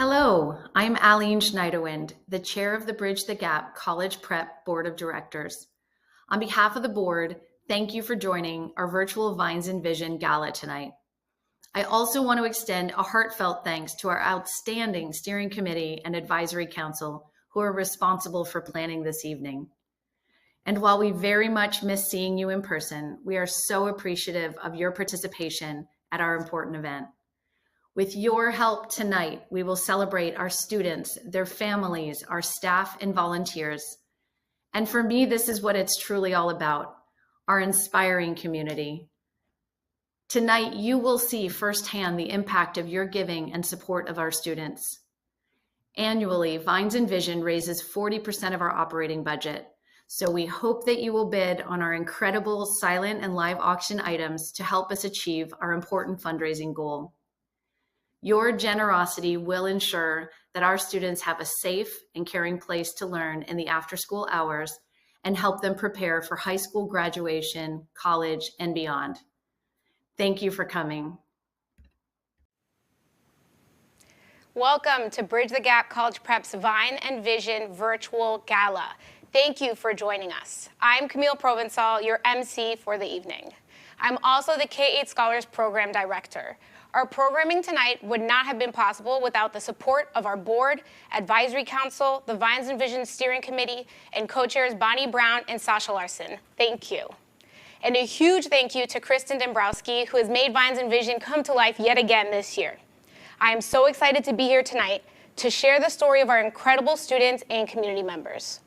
Hello, I'm Aline Schneiderwind, the chair of the Bridge the Gap College Prep Board of Directors. On behalf of the board, thank you for joining our virtual Vines and Vision Gala tonight. I also want to extend a heartfelt thanks to our outstanding steering committee and advisory council who are responsible for planning this evening. And while we very much miss seeing you in person, we are so appreciative of your participation at our important event. With your help tonight, we will celebrate our students, their families, our staff, and volunteers. And for me, this is what it's truly all about, our inspiring community. Tonight, you will see firsthand the impact of your giving and support of our students. Annually, Vines and Vision raises 40% of our operating budget. So we hope that you will bid on our incredible silent and live auction items to help us achieve our important fundraising goal. Your generosity will ensure that our students have a safe and caring place to learn in the after-school hours and help them prepare for high school graduation, college, and beyond. Thank you for coming. Welcome to Bridge the Gap College Prep's Vine and Vision Virtual Gala. Thank you for joining us. I'm Camille Provençal, your MC for the evening. I'm also the K-8 Scholars Program Director. Our programming tonight would not have been possible without the support of our board, advisory council, the Vines and Vision Steering Committee, and co-chairs Bonnie Brown and Sasha Larson. Thank you. And a huge thank you to Kristen Dombrowski, who has made Vines and Vision come to life yet again this year. I am so excited to be here tonight to share the story of our incredible students and community members.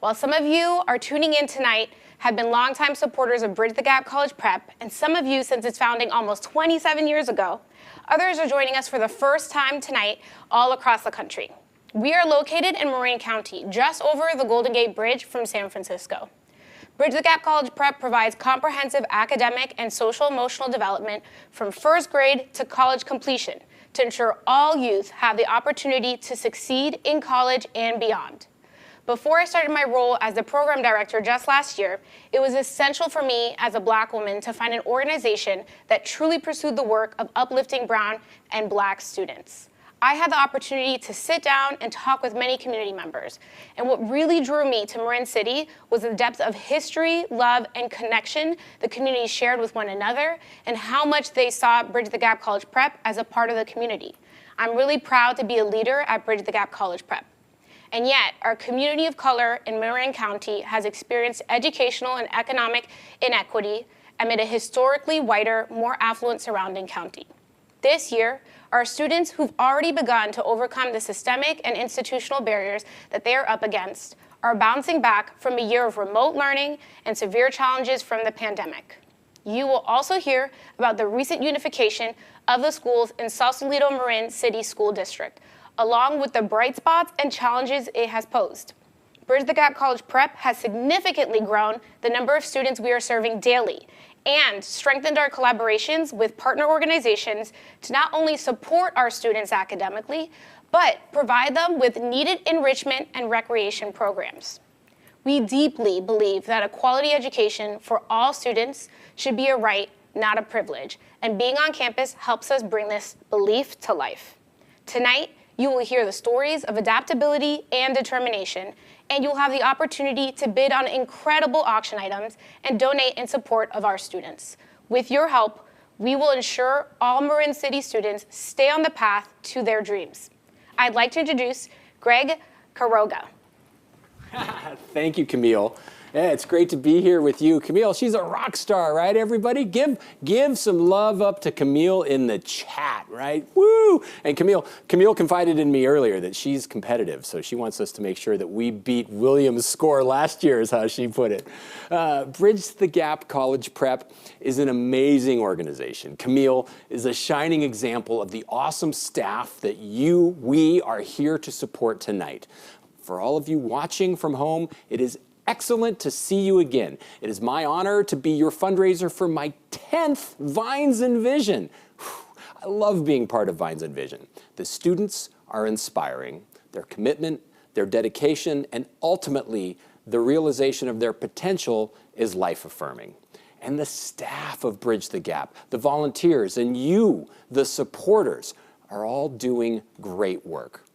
While some of you are tuning in tonight have been longtime supporters of Bridge the Gap College Prep, and some of you since its founding almost 27 years ago, others are joining us for the first time tonight all across the country. We are located in Marin County, just over the Golden Gate Bridge from San Francisco. Bridge the Gap College Prep provides comprehensive academic and social-emotional development from first grade to college completion to ensure all youth have the opportunity to succeed in college and beyond. Before I started my role as the program director just last year, it was essential for me as a Black woman to find an organization that truly pursued the work of uplifting Brown and Black students. I had the opportunity to sit down and talk with many community members, and what really drew me to Marin City was the depth of history, love, and connection the community shared with one another, and how much they saw Bridge the Gap College Prep as a part of the community. I'm really proud to be a leader at Bridge the Gap College Prep. And yet, our community of color in Marin County has experienced educational and economic inequity amid a historically whiter, more affluent surrounding county. This year, our students who've already begun to overcome the systemic and institutional barriers that they are up against are bouncing back from a year of remote learning and severe challenges from the pandemic. You will also hear about the recent unification of the schools in Sausalito Marin City School District, along with the bright spots and challenges it has posed. Bridge the Gap College Prep has significantly grown the number of students we are serving daily and strengthened our collaborations with partner organizations to not only support our students academically, but provide them with needed enrichment and recreation programs. We deeply believe that a quality education for all students should be a right, not a privilege, and being on campus helps us bring this belief to life. Tonight, you will hear the stories of adaptability and determination, and you'll have the opportunity to bid on incredible auction items and donate in support of our students. With your help, we will ensure all Marin City students stay on the path to their dreams. I'd like to introduce Greg Caroga. Thank you, Camille. Yeah, it's great to be here with you. Camille, she's a rock star, right, everybody? Give some love up to Camille in the chat, right? Woo! And Camille confided in me earlier that she's competitive, so she wants us to make sure that we beat Williams' score last year, is how she put it. Bridge the Gap College Prep is an amazing organization. Camille is a shining example of the awesome staff that we are here to support tonight. For all of you watching from home, it is excellent to see you again. It is my honor to be your fundraiser for my 10th Vines and Vision. I love being part of Vines and Vision. The students are inspiring. Their commitment, their dedication, and ultimately the realization of their potential is life-affirming. And the staff of Bridge the Gap, the volunteers, and you, the supporters, are all doing great work.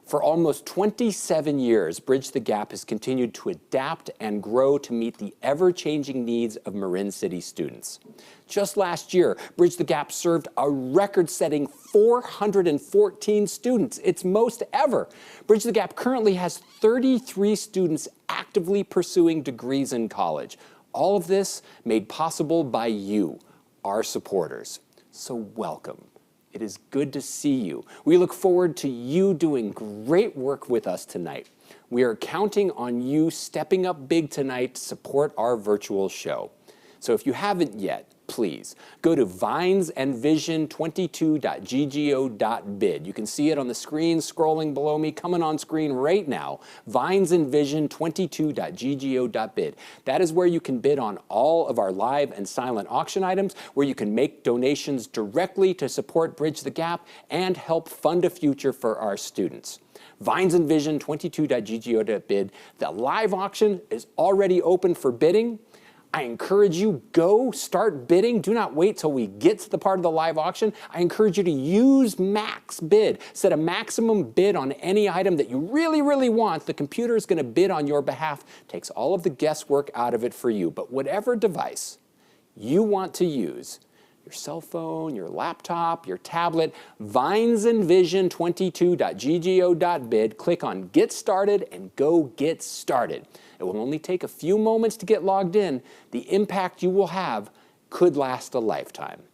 For almost 27 years, Bridge the Gap has continued to adapt and grow to meet the ever-changing needs of Marin City students. Just last year, Bridge the Gap served a record-setting 414 students, its most ever. Bridge the Gap currently has 33 students actively pursuing degrees in college. All of this made possible by you, our supporters. So welcome. It is good to see you. We look forward to you doing great work with us tonight. We are counting on you stepping up big tonight to support our virtual show. So if you haven't yet, please go to vinesandvision22.ggo.bid. You can see it on the screen scrolling below me, coming on screen right now, vinesandvision22.ggo.bid. That is where you can bid on all of our live and silent auction items, where you can make donations directly to support Bridge the Gap and help fund a future for our students. vinesandvision22.ggo.bid. The live auction is already open for bidding. I encourage you, go start bidding. Do not wait till we get to the part of the live auction. I encourage you to use max bid. Set a maximum bid on any item that you really, really want. The computer is going to bid on your behalf. Takes all of the guesswork out of it for you. But whatever device you want to use, your cell phone, your laptop, your tablet, vinesandvision22.ggo.bid, click on Get Started and go get started. It will only take a few moments to get logged in. The impact you will have could last a lifetime.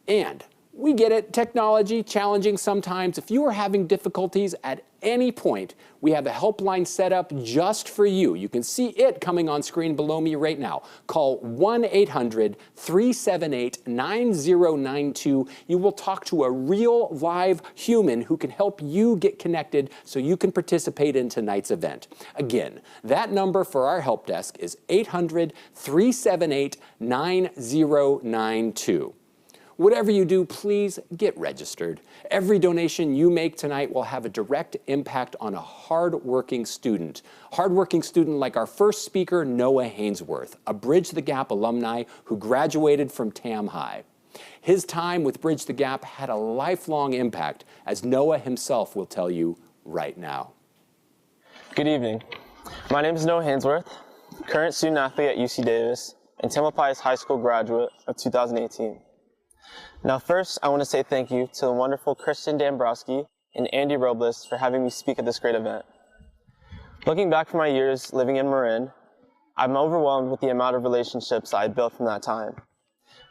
And we get it, technology, challenging sometimes. If you are having difficulties at any point, we have a helpline set up just for you. You can see it coming on screen below me right now. Call 1-800-378-9092. You will talk to a real live human who can help you get connected so you can participate in tonight's event. Again, that number for our help desk is 800-378-9092. Whatever you do, please get registered. Every donation you make tonight will have a direct impact on a hard-working student. Hard-working student like our first speaker, Noah Hainsworth, a Bridge the Gap alumni who graduated from Tam High. His time with Bridge the Gap had a lifelong impact, as Noah himself will tell you right now. Good evening. My name is Noah Hainsworth, current student athlete at UC Davis and Tamalpais High School graduate of 2018. Now first, I want to say thank you to the wonderful Christian Dambrowski and Andy Robles for having me speak at this great event. Looking back from my years living in Marin, I'm overwhelmed with the amount of relationships I had built from that time.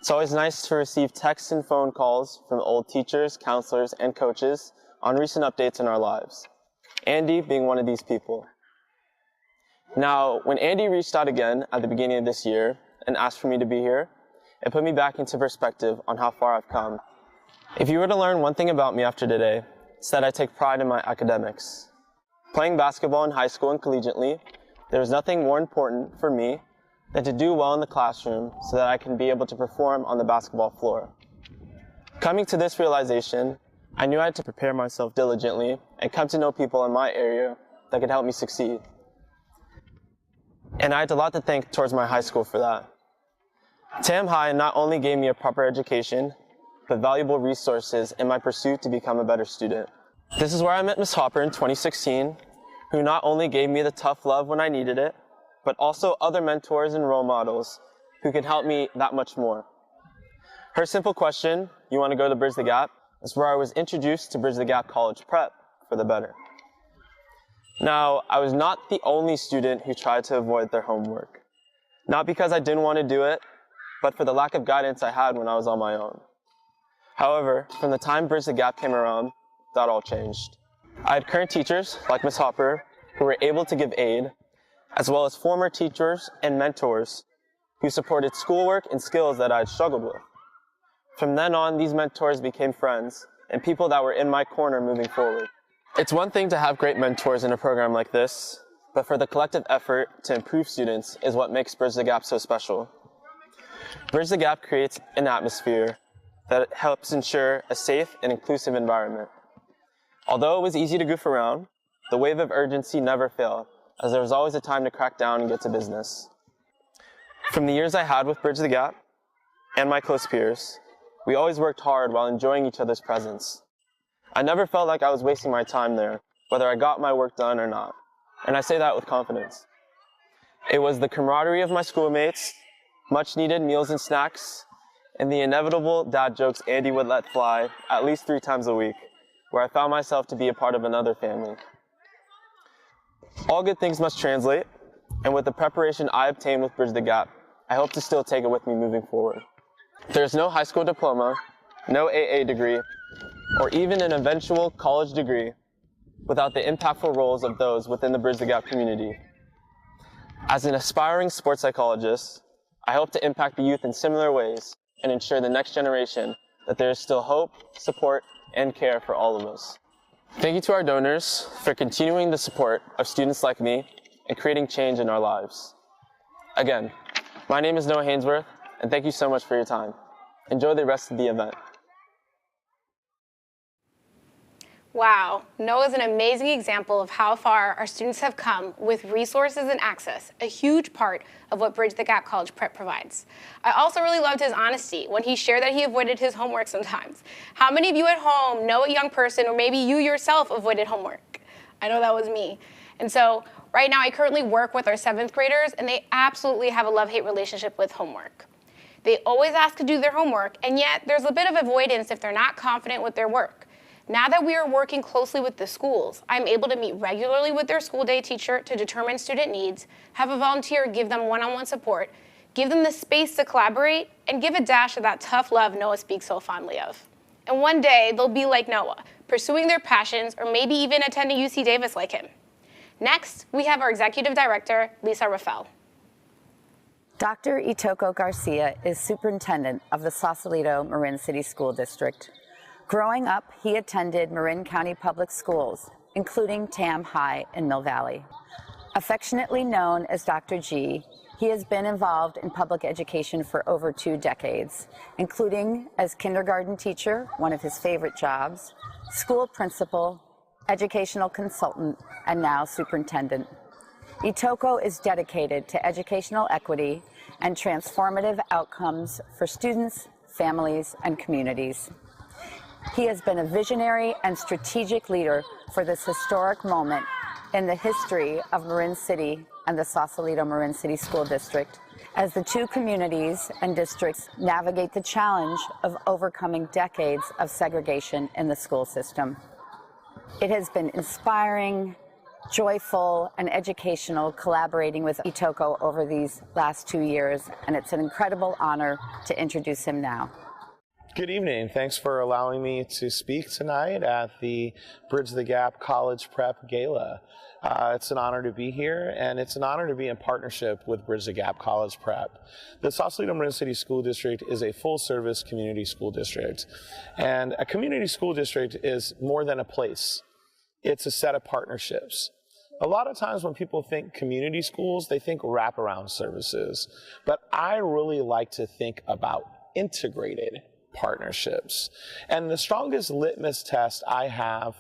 It's always nice to receive texts and phone calls from old teachers, counselors, and coaches on recent updates in our lives, Andy being one of these people. Now, when Andy reached out again at the beginning of this year and asked for me to be here, it put me back into perspective on how far I've come. If you were to learn one thing about me after today, it's that I take pride in my academics. Playing basketball in high school and collegiately, there was nothing more important for me than to do well in the classroom so that I can be able to perform on the basketball floor. Coming to this realization, I knew I had to prepare myself diligently and come to know people in my area that could help me succeed. And I had a lot to thank towards my high school for that. Tam High not only gave me a proper education, but valuable resources in my pursuit to become a better student. This is where I met Ms. Hopper in 2016, who not only gave me the tough love when I needed it, but also other mentors and role models who could help me that much more. Her simple question, "You want to go to Bridge the Gap?" is where I was introduced to Bridge the Gap College Prep for the better. Now, I was not the only student who tried to avoid their homework. Not because I didn't want to do it, but for the lack of guidance I had when I was on my own. However, from the time Bridge the Gap came around, that all changed. I had current teachers, like Ms. Hopper, who were able to give aid, as well as former teachers and mentors who supported schoolwork and skills that I had struggled with. From then on, these mentors became friends and people that were in my corner moving forward. It's one thing to have great mentors in a program like this, but for the collective effort to improve students is what makes Bridge the Gap so special. Bridge the Gap creates an atmosphere that helps ensure a safe and inclusive environment. Although it was easy to goof around, the wave of urgency never failed, as there was always a time to crack down and get to business. From the years I had with Bridge the Gap and my close peers, we always worked hard while enjoying each other's presence. I never felt like I was wasting my time there, whether I got my work done or not. And I say that with confidence. It was the camaraderie of my schoolmates, much needed meals and snacks, and the inevitable dad jokes Andy would let fly at least 3 times a week, where I found myself to be a part of another family. All good things must translate, and with the preparation I obtained with Bridge the Gap, I hope to still take it with me moving forward. There's no high school diploma, no AA degree, or even an eventual college degree without the impactful roles of those within the Bridge the Gap community. As an aspiring sports psychologist, I hope to impact the youth in similar ways and ensure the next generation that there is still hope, support, and care for all of us. Thank you to our donors for continuing the support of students like me and creating change in our lives. Again, my name is Noah Hainsworth, and thank you so much for your time. Enjoy the rest of the event. Wow, Noah's an amazing example of how far our students have come with resources and access, a huge part of what Bridge the Gap College Prep provides. I also really loved his honesty when he shared that he avoided his homework sometimes. How many of you at home know a young person, or maybe you yourself avoided homework? I know that was me. And so right now I currently work with our 7th graders, and they absolutely have a love-hate relationship with homework. They always ask to do their homework, and yet there's a bit of avoidance if they're not confident with their work. Now that we are working closely with the schools, I'm able to meet regularly with their school day teacher to determine student needs, have a volunteer give them one-on-one support, give them the space to collaborate, and give a dash of that tough love Noah speaks so fondly of. And one day, they'll be like Noah, pursuing their passions, or maybe even attending UC Davis like him. Next, we have our Executive Director, Lisa Rafael. Dr. Itoko Garcia is superintendent of the Sausalito Marin City School District. Growing up, he attended Marin County Public Schools, including Tam High in Mill Valley. Affectionately known as Dr. G, he has been involved in public education for over 2 decades, including as kindergarten teacher, one of his favorite jobs, school principal, educational consultant, and now superintendent. Itoko is dedicated to educational equity and transformative outcomes for students, families, and communities. He has been a visionary and strategic leader for this historic moment in the history of Marin City and the Sausalito Marin City School District, as the 2 communities and districts navigate the challenge of overcoming decades of segregation in the school system. It has been inspiring, joyful, and educational collaborating with Itoko over these last 2 years, and it's an incredible honor to introduce him now. Good evening. Thanks for allowing me to speak tonight at the Bridge the Gap College Prep Gala. It's an honor to be here, and it's an honor to be in partnership with Bridge the Gap College Prep. The Sausalito Marin City School District is a full-service community school district, and a community school district is more than a place. It's a set of partnerships. A lot of times when people think community schools, they think wraparound services, but I really like to think about integrated partnerships. And the strongest litmus test I have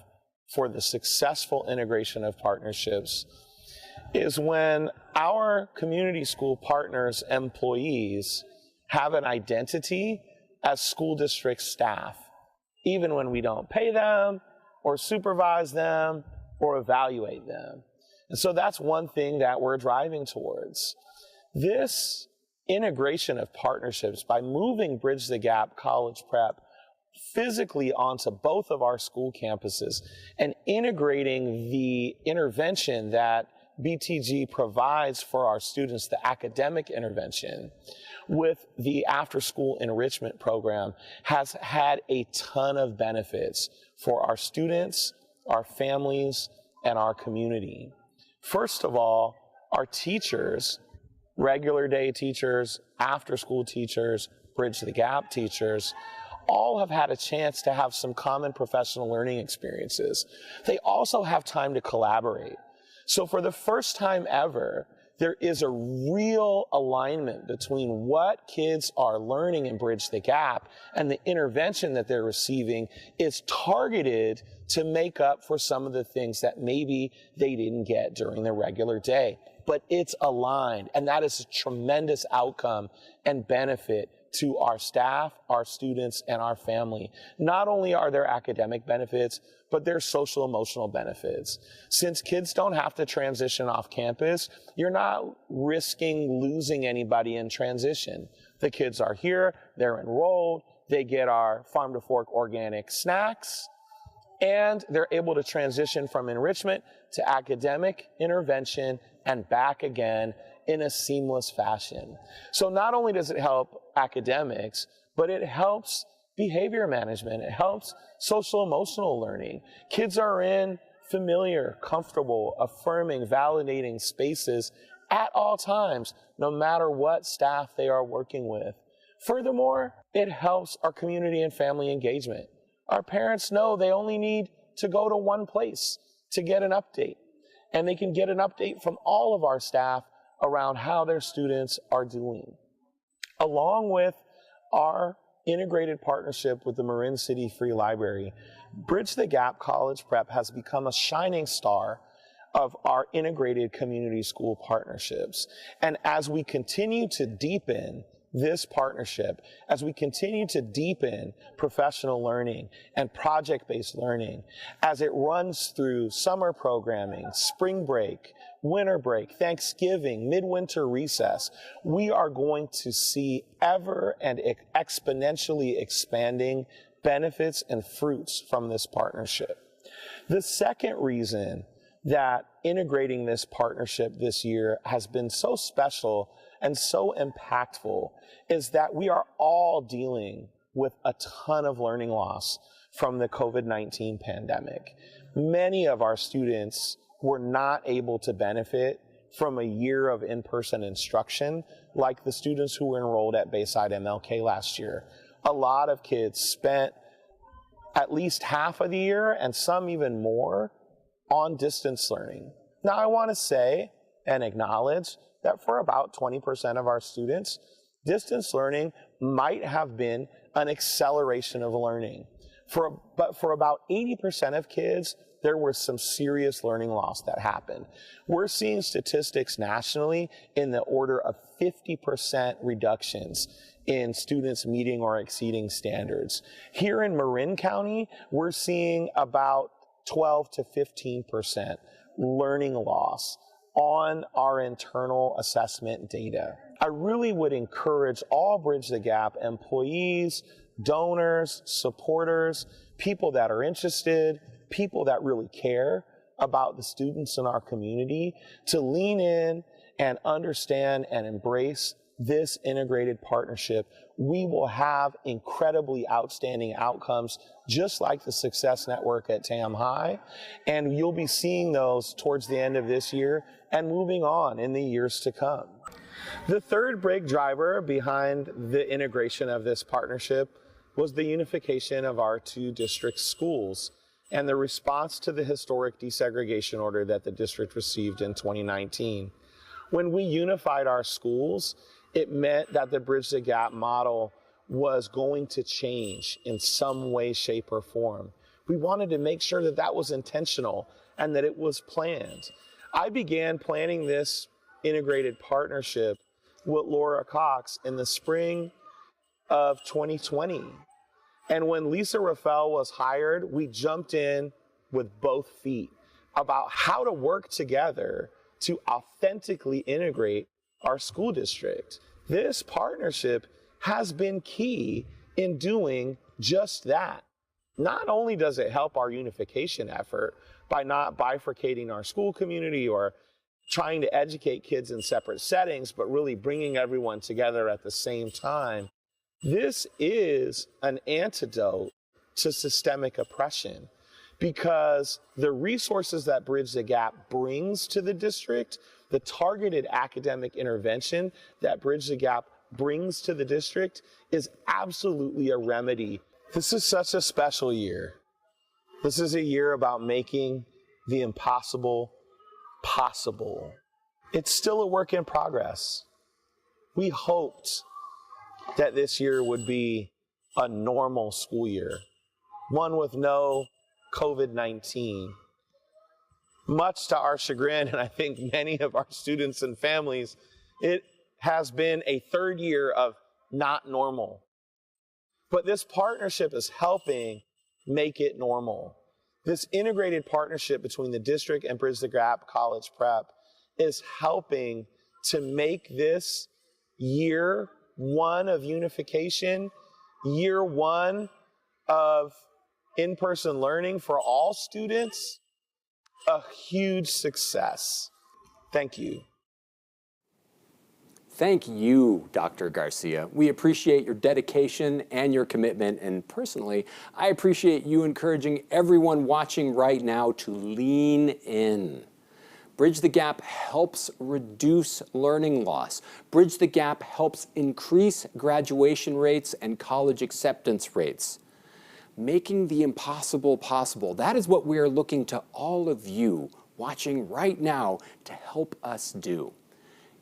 for the successful integration of partnerships is when our community school partners' employees have an identity as school district staff, even when we don't pay them or supervise them or evaluate them. And so that's one thing that we're driving towards. This integration of partnerships, by moving Bridge the Gap College Prep physically onto both of our school campuses and integrating the intervention that BTG provides for our students, the academic intervention, with the after-school enrichment program, has had a ton of benefits for our students, our families, and our community. First of all, our teachers, regular day teachers, after-school teachers, Bridge the Gap teachers, all have had a chance to have some common professional learning experiences. They also have time to collaborate. So for the first time ever, there is a real alignment between what kids are learning in Bridge the Gap and the intervention that they're receiving is targeted to make up for some of the things that maybe they didn't get during the regular day. But it's aligned, and that is a tremendous outcome and benefit to our staff, our students, and our family. Not only are there academic benefits, but there's social emotional benefits. Since kids don't have to transition off campus, you're not risking losing anybody in transition. The kids are here, they're enrolled, they get our Farm to Fork organic snacks, and they're able to transition from enrichment to academic intervention and back again in a seamless fashion. So not only does it help academics, but it helps behavior management. It helps social emotional learning. Kids are in familiar, comfortable, affirming, validating spaces at all times, no matter what staff they are working with. Furthermore, it helps our community and family engagement. Our parents know they only need to go to one place to get an update, and they can get an update from all of our staff around how their students are doing. Along with our integrated partnership with the Marin City Free Library, Bridge the Gap College Prep has become a shining star of our integrated community school partnerships. And as we continue to deepen this partnership, as we continue to deepen professional learning and project-based learning, as it runs through summer programming, spring break, winter break, Thanksgiving, midwinter recess, we are going to see ever and exponentially expanding benefits and fruits from this partnership. The second reason that integrating this partnership this year has been so special and so impactful is that we are all dealing with a ton of learning loss from the COVID-19 pandemic. Many of our students were not able to benefit from a year of in-person instruction like the students who were enrolled at Bayside MLK last year. A lot of kids spent at least half of the year and some even more on distance learning. Now, I want to say and acknowledge that for about 20% of our students, distance learning might have been an acceleration of learning. But for about 80% of kids, there was some serious learning loss that happened. We're seeing statistics nationally in the order of 50% reductions in students meeting or exceeding standards. Here in Marin County, we're seeing about 12 to 15% learning loss on our internal assessment data. I really would encourage all Bridge the Gap employees, donors, supporters, people that are interested, people that really care about the students in our community to lean in and understand and embrace this integrated partnership. We will have incredibly outstanding outcomes, just like the Success Network at Tam High, and you'll be seeing those towards the end of this year and moving on in the years to come. The third big driver behind the integration of this partnership was the unification of our two district schools and the response to the historic desegregation order that the district received in 2019. When we unified our schools, it meant that the Bridge the Gap model was going to change in some way, shape, or form. We wanted to make sure that that was intentional and that it was planned. I began planning this integrated partnership with Laura Cox in the spring of 2020. And when Lisa Rafael was hired, we jumped in with both feet about how to work together to authentically integrate our school district. This partnership has been key in doing just that. Not only does it help our unification effort by not bifurcating our school community or trying to educate kids in separate settings, but really bringing everyone together at the same time. This is an antidote to systemic oppression because the resources that Bridge the Gap brings to the district, the targeted academic intervention that Bridge the Gap brings to the district is absolutely a remedy. This is such a special year. This is a year about making the impossible possible. It's still a work in progress. We hoped that this year would be a normal school year, one with no COVID-19. Much to our chagrin, and I think many of our students and families, it has been a third year of not normal. But this partnership is helping make it normal. This integrated partnership between the district and Bridge the Gap College Prep is helping to make this year one of unification, year one of in-person learning for all students, a huge success. Thank you. Thank you, Dr. Garcia. We appreciate your dedication and your commitment, and personally, I appreciate you encouraging everyone watching right now to lean in. Bridge the Gap helps reduce learning loss. Bridge the Gap helps increase graduation rates and college acceptance rates. Making the impossible possible. That is what we are looking to all of you watching right now to help us do.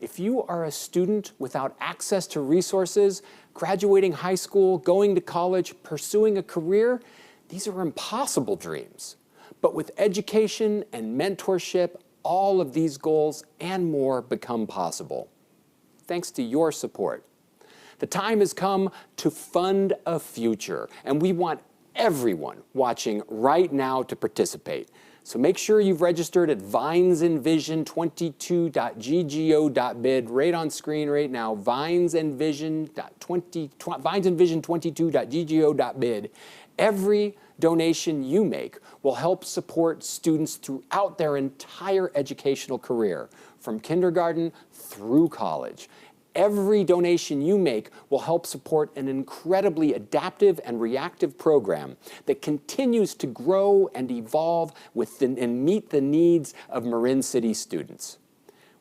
If you are a student without access to resources, graduating high school, going to college, pursuing a career, these are impossible dreams. But with education and mentorship, all of these goals and more become possible. Thanks to your support. The time has come to fund a future, and we want everyone watching right now to participate. So make sure you've registered at vinesenvision22.ggo.bid, right on screen right now, vinesenvision22.ggo.bid. Every donation you make will help support students throughout their entire educational career, from kindergarten through college. Every donation you make will help support an incredibly adaptive and reactive program that continues to grow and evolve and meet the needs of Marin City students.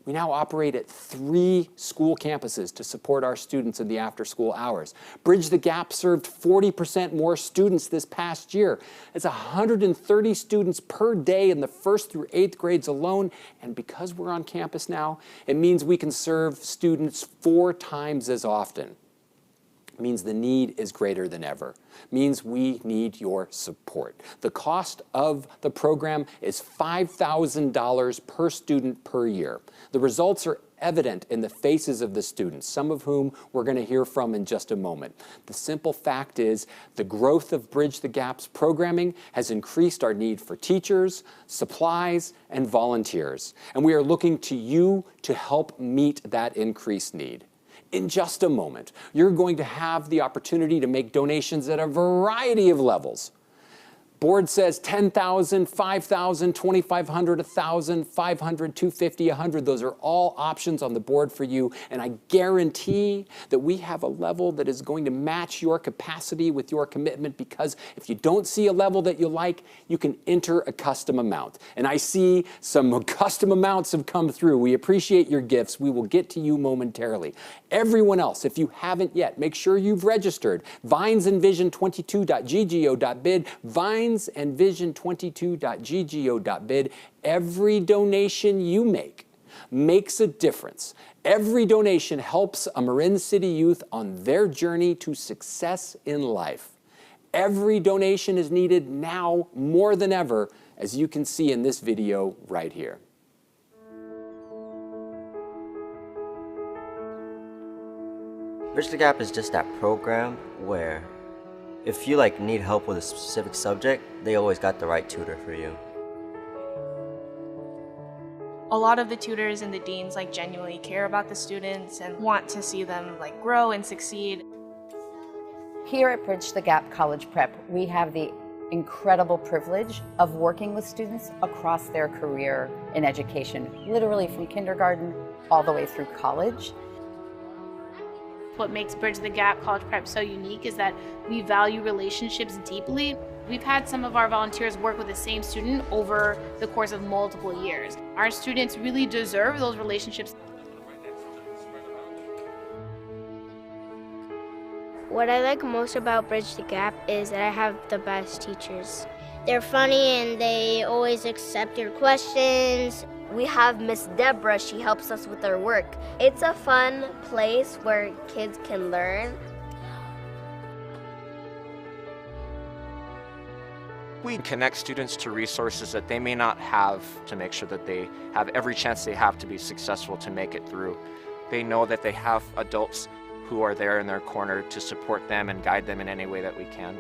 We now operate at 3 school campuses to support our students in the after-school hours. Bridge the Gap served 40% more students this past year. It's 130 students per day in the 1st through 8th grades alone, and because we're on campus now, it means we can serve students 4 times as often. It means the need is greater than ever. It means we need your support. The cost of the program is $5,000 per student per year. The results are evident in the faces of the students, some of whom we're going to hear from in just a moment. The simple fact is the growth of Bridge the Gap's programming has increased our need for teachers, supplies, and volunteers. And we are looking to you to help meet that increased need. In just a moment, you're going to have the opportunity to make donations at a variety of levels. Board says 10,000, 5,000, 2,500, 1,000, 500, 250, 100. Those are all options on the board for you, and I guarantee that we have a level that is going to match your capacity with your commitment, because if you don't see a level that you like, you can enter a custom amount. And I see some custom amounts have come through. We appreciate your gifts. We will get to you momentarily. Everyone else, if you haven't yet, make sure you've registered. vinesenvision22.ggo.bid, vinesenvision22.ggo.bid. Every donation you make makes a difference. Every donation helps a Marin City youth on their journey to success in life. Every donation is needed now more than ever, as you can see in this video right here. Bridge the Gap is just that program where if you need help with a specific subject, they always got the right tutor for you. A lot of the tutors and the deans genuinely care about the students and want to see them grow and succeed. Here at Bridge the Gap College Prep, we have the incredible privilege of working with students across their career in education, literally from kindergarten all the way through college. What makes Bridge the Gap College Prep so unique is that we value relationships deeply. We've had some of our volunteers work with the same student over the course of multiple years. Our students really deserve those relationships. What I like most about Bridge the Gap is that I have the best teachers. They're funny and they always accept your questions. We have Miss Deborah, she helps us with our work. It's a fun place where kids can learn. We connect students to resources that they may not have to make sure that they have every chance they have to be successful to make it through. They know that they have adults who are there in their corner to support them and guide them in any way that we can.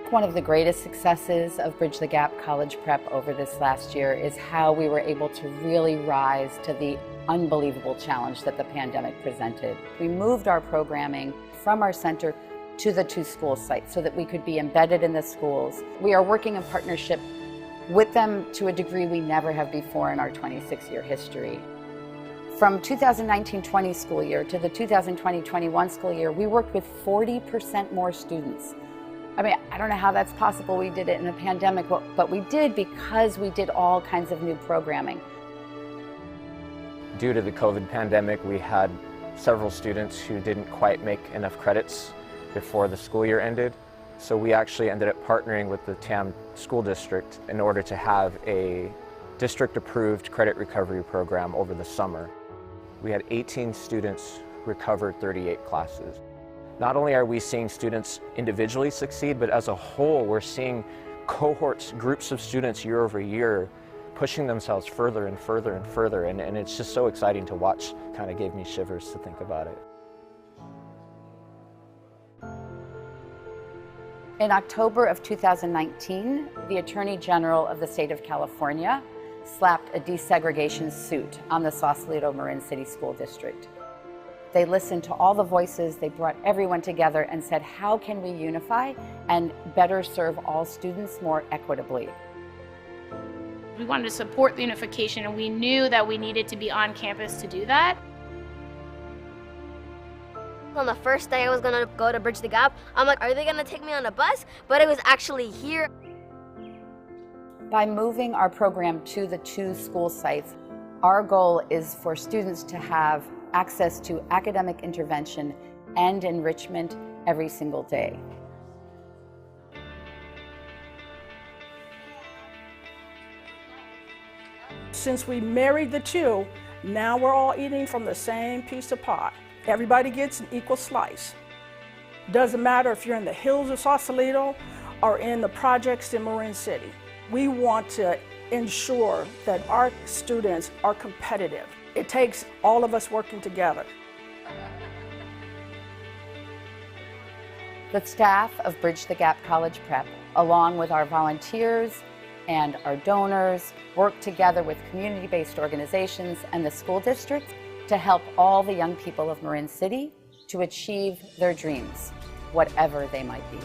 One of the greatest successes of Bridge the Gap College Prep over this last year is how we were able to really rise to the unbelievable challenge that the pandemic presented. We moved our programming from our center to the 2 school sites so that we could be embedded in the schools. We are working in partnership with them to a degree we never have before in our 26-year history. From 2019-20 school year to the 2020-21 school year, we worked with 40% more students. I mean, I don't know how that's possible. We did it in a pandemic, but we did because we did all kinds of new programming. Due to the COVID pandemic, we had several students who didn't quite make enough credits before the school year ended. So we actually ended up partnering with the TAM school district in order to have a district-approved credit recovery program over the summer. We had 18 students recover 38 classes. Not only are we seeing students individually succeed, but as a whole, we're seeing cohorts, groups of students year over year pushing themselves further and further and further, and it's just so exciting to watch. Kind of gave me shivers to think about it. In October of 2019, the Attorney General of the state of California slapped a desegregation suit on the Sausalito Marin City School District. They listened to all the voices, they brought everyone together and said, how can we unify and better serve all students more equitably? We wanted to support the unification, and we knew that we needed to be on campus to do that. On the first day I was gonna go to Bridge the Gap, I'm like, are they gonna take me on a bus? But it was actually here. By moving our program to the 2 school sites, our goal is for students to have access to academic intervention and enrichment every single day. Since we married the 2, now we're all eating from the same piece of pie. Everybody gets an equal slice. Doesn't matter if you're in the hills of Sausalito or in the projects in Marin City. We want to ensure that our students are competitive. It takes all of us working together. The staff of Bridge the Gap College Prep, along with our volunteers and our donors, work together with community-based organizations and the school district to help all the young people of Marin City to achieve their dreams, whatever they might be.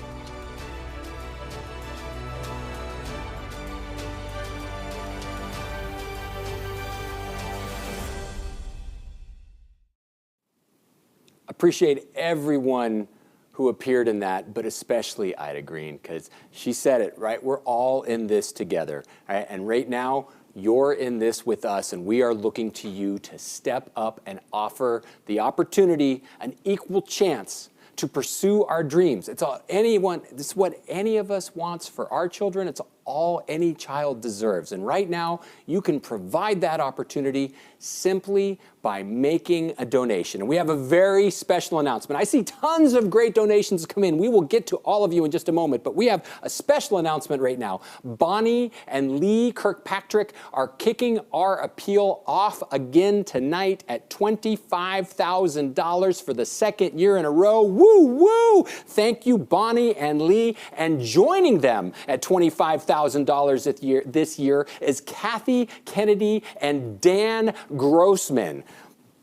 Appreciate everyone who appeared in that, but especially Ida Green, because she said it, right? We're all in this together, right? And right now, you're in this with us, and we are looking to you to step up and offer the opportunity, an equal chance to pursue our dreams. It's all this is what any of us wants for our children. It's all any child deserves. And right now, you can provide that opportunity simply by making a donation. And we have a very special announcement. I see tons of great donations come in. We will get to all of you in just a moment, but we have a special announcement right now. Bonnie and Lee Kirkpatrick are kicking our appeal off again tonight at $25,000 for the 2nd year in a row. Woo, woo! Thank you, Bonnie and Lee. And joining them at $25,000 this year is Kathy Kennedy and Dan Grossman.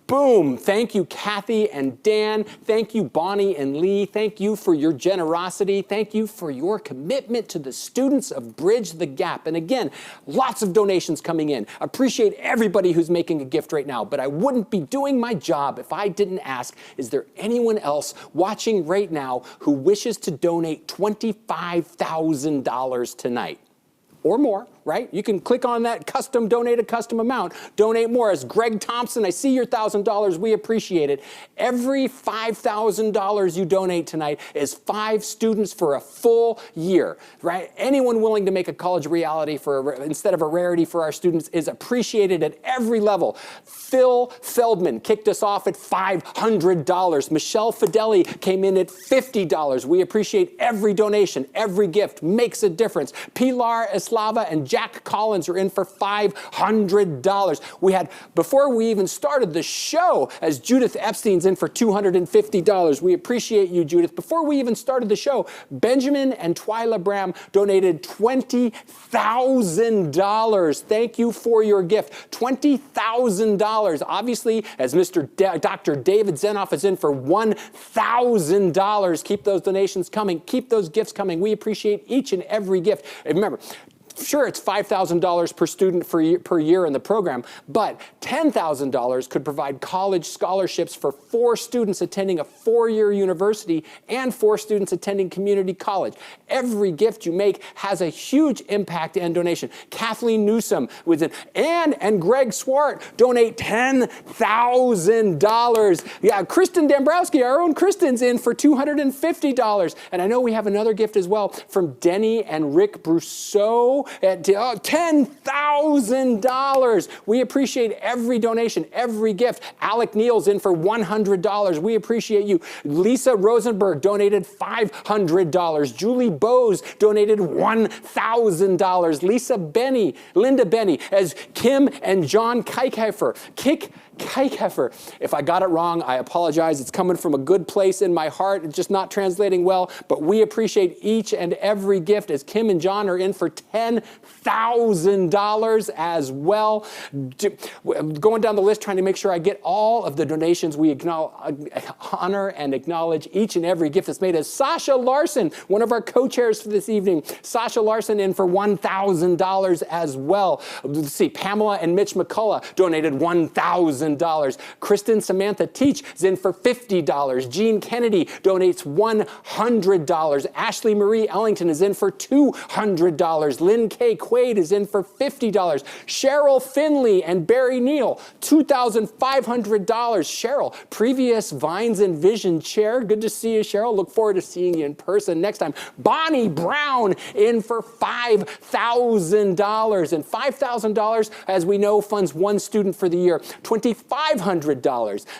Boom! Thank you, Kathy and Dan. Thank you, Bonnie and Lee. Thank you for your generosity. Thank you for your commitment to the students of Bridge the Gap. And again, lots of donations coming in. Appreciate everybody who's making a gift right now, but I wouldn't be doing my job if I didn't ask, is there anyone else watching right now who wishes to donate $25,000 tonight? Or more, right? You can click on that donate a custom amount, donate more. As Greg Thompson, I see your $1,000, we appreciate it. Every $5,000 you donate tonight is 5 students for a full year, right? Anyone willing to make a college reality instead of a rarity for our students is appreciated at every level. Phil Feldman kicked us off at $500. Michelle Fideli came in at $50. We appreciate every donation, every gift makes a difference. Pilar Esla Slava and Jack Collins are in for $500. We had, before we even started the show, as Judith Epstein's in for $250. We appreciate you, Judith. Before we even started the show, Benjamin and Twyla Bram donated $20,000. Thank you for your gift. $20,000. Obviously, as Dr. David Zenoff is in for $1,000. Keep those donations coming. Keep those gifts coming. We appreciate each and every gift. And remember, sure, it's $5,000 per student per year in the program, but $10,000 could provide college scholarships for 4 students attending a 4-year university and 4 students attending community college. Every gift you make has a huge impact and donation. Kathleen Newsom was in, and Greg Swart donate $10,000. Yeah, Kristen Dombrowski, our own Kristen's in for $250. And I know we have another gift as well from Denny and Rick Brousseau at $10,000. We appreciate every donation, every gift. Alec Neal's in for $100. We appreciate you. Lisa Rosenberg donated $500. Julie Bose donated $1,000. Linda Benny, as Kim and John Keikheffer. If I got it wrong, I apologize. It's coming from a good place in my heart. It's just not translating well, but we appreciate each and every gift, as Kim and John are in for $10,000 as well. Going down the list, trying to make sure I get all of the donations. We honor and acknowledge each and every gift that's made. As Sasha Larson, one of our co-chairs for this evening, Sasha Larson in for $1,000 as well. Let's see, Pamela and Mitch McCullough donated $1,000. Kristen Samantha Teach is in for $50. Jean Kennedy donates $100. Ashley Marie Ellington is in for $200. Lynn K. Quaid is in for $50. Cheryl Finley and Barry Neal, $2,500. Cheryl, previous Vines and Vision chair. Good to see you, Cheryl. Look forward to seeing you in person next time. Bonnie Brown in for $5,000. And $5,000, as we know, funds one student for the year. $2,500.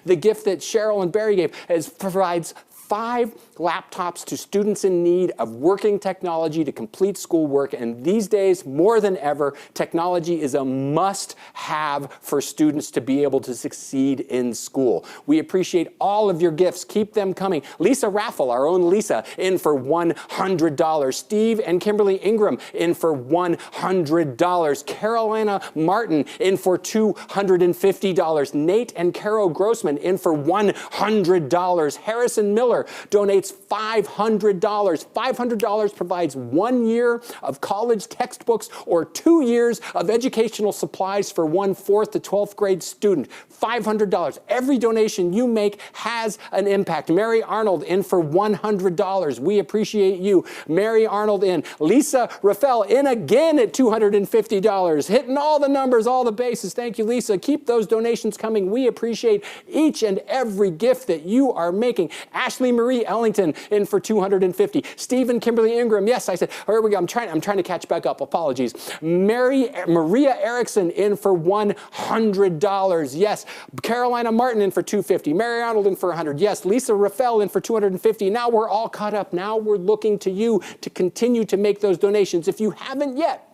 The gift that Cheryl and Barry gave provides 5 laptops to students in need of working technology to complete schoolwork. And these days, more than ever, technology is a must-have for students to be able to succeed in school. We appreciate all of your gifts. Keep them coming. Lisa Raffle, our own Lisa, in for $100. Steve and Kimberly Ingram in for $100. Carolina Martin in for $250. Nate and Carol Grossman in for $100. Harrison Miller donates $500. $500 provides 1 year of college textbooks or 2 years of educational supplies for one 4th to 12th grade student. $500. Every donation you make has an impact. Mary Arnold in for $100. We appreciate you. Mary Arnold in. Lisa Raffel in again at $250. Hitting all the numbers, all the bases. Thank you, Lisa. Keep those donations coming. We appreciate each and every gift that you are making. Ashley Marie Ellington in for $250. Stephen Kimberly Ingram. Yes, I said, here we go. I'm trying to catch back up. Apologies. Maria Erickson in for $100. Yes. Carolina Martin in for $250. Mary Arnold in for $100. Yes. Lisa Raffel in for $250. Now we're all caught up. Now we're looking to you to continue to make those donations. If you haven't yet,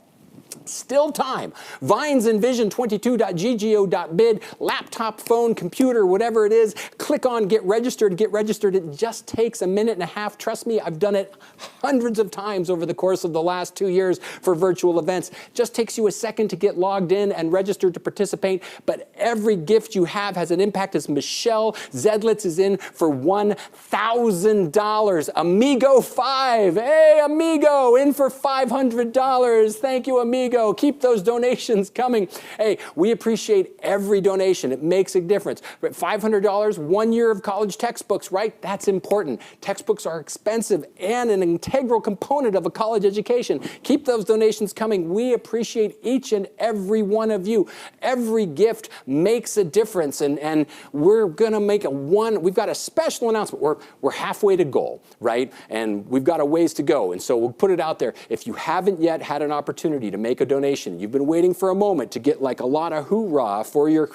still time. VinesandVision22.ggo.bid, laptop, phone, computer, whatever it is, click on Get Registered. Get registered. It just takes a minute and a half. Trust me, I've done it hundreds of times over the course of the last 2 years for virtual events. Just takes you a second to get logged in and registered to participate, but every gift you have has an impact. As Michelle Zedlitz is in for $1,000. Amigo 5. Hey, Amigo, in for $500. Thank you, Amigo. Keep those donations coming. Hey, we appreciate every donation. It makes a difference. But $500, 1 year of college textbooks, right? That's important. Textbooks are expensive and an integral component of a college education. Keep those donations coming. We appreciate each and every one of you. Every gift makes a difference, and we're going to make we've got a special announcement. We're halfway to goal, right? And we've got a ways to go, and so we'll put it out there. If you haven't yet had an opportunity to make make a donation. You've been waiting for a moment to get like a lot of hoorah for your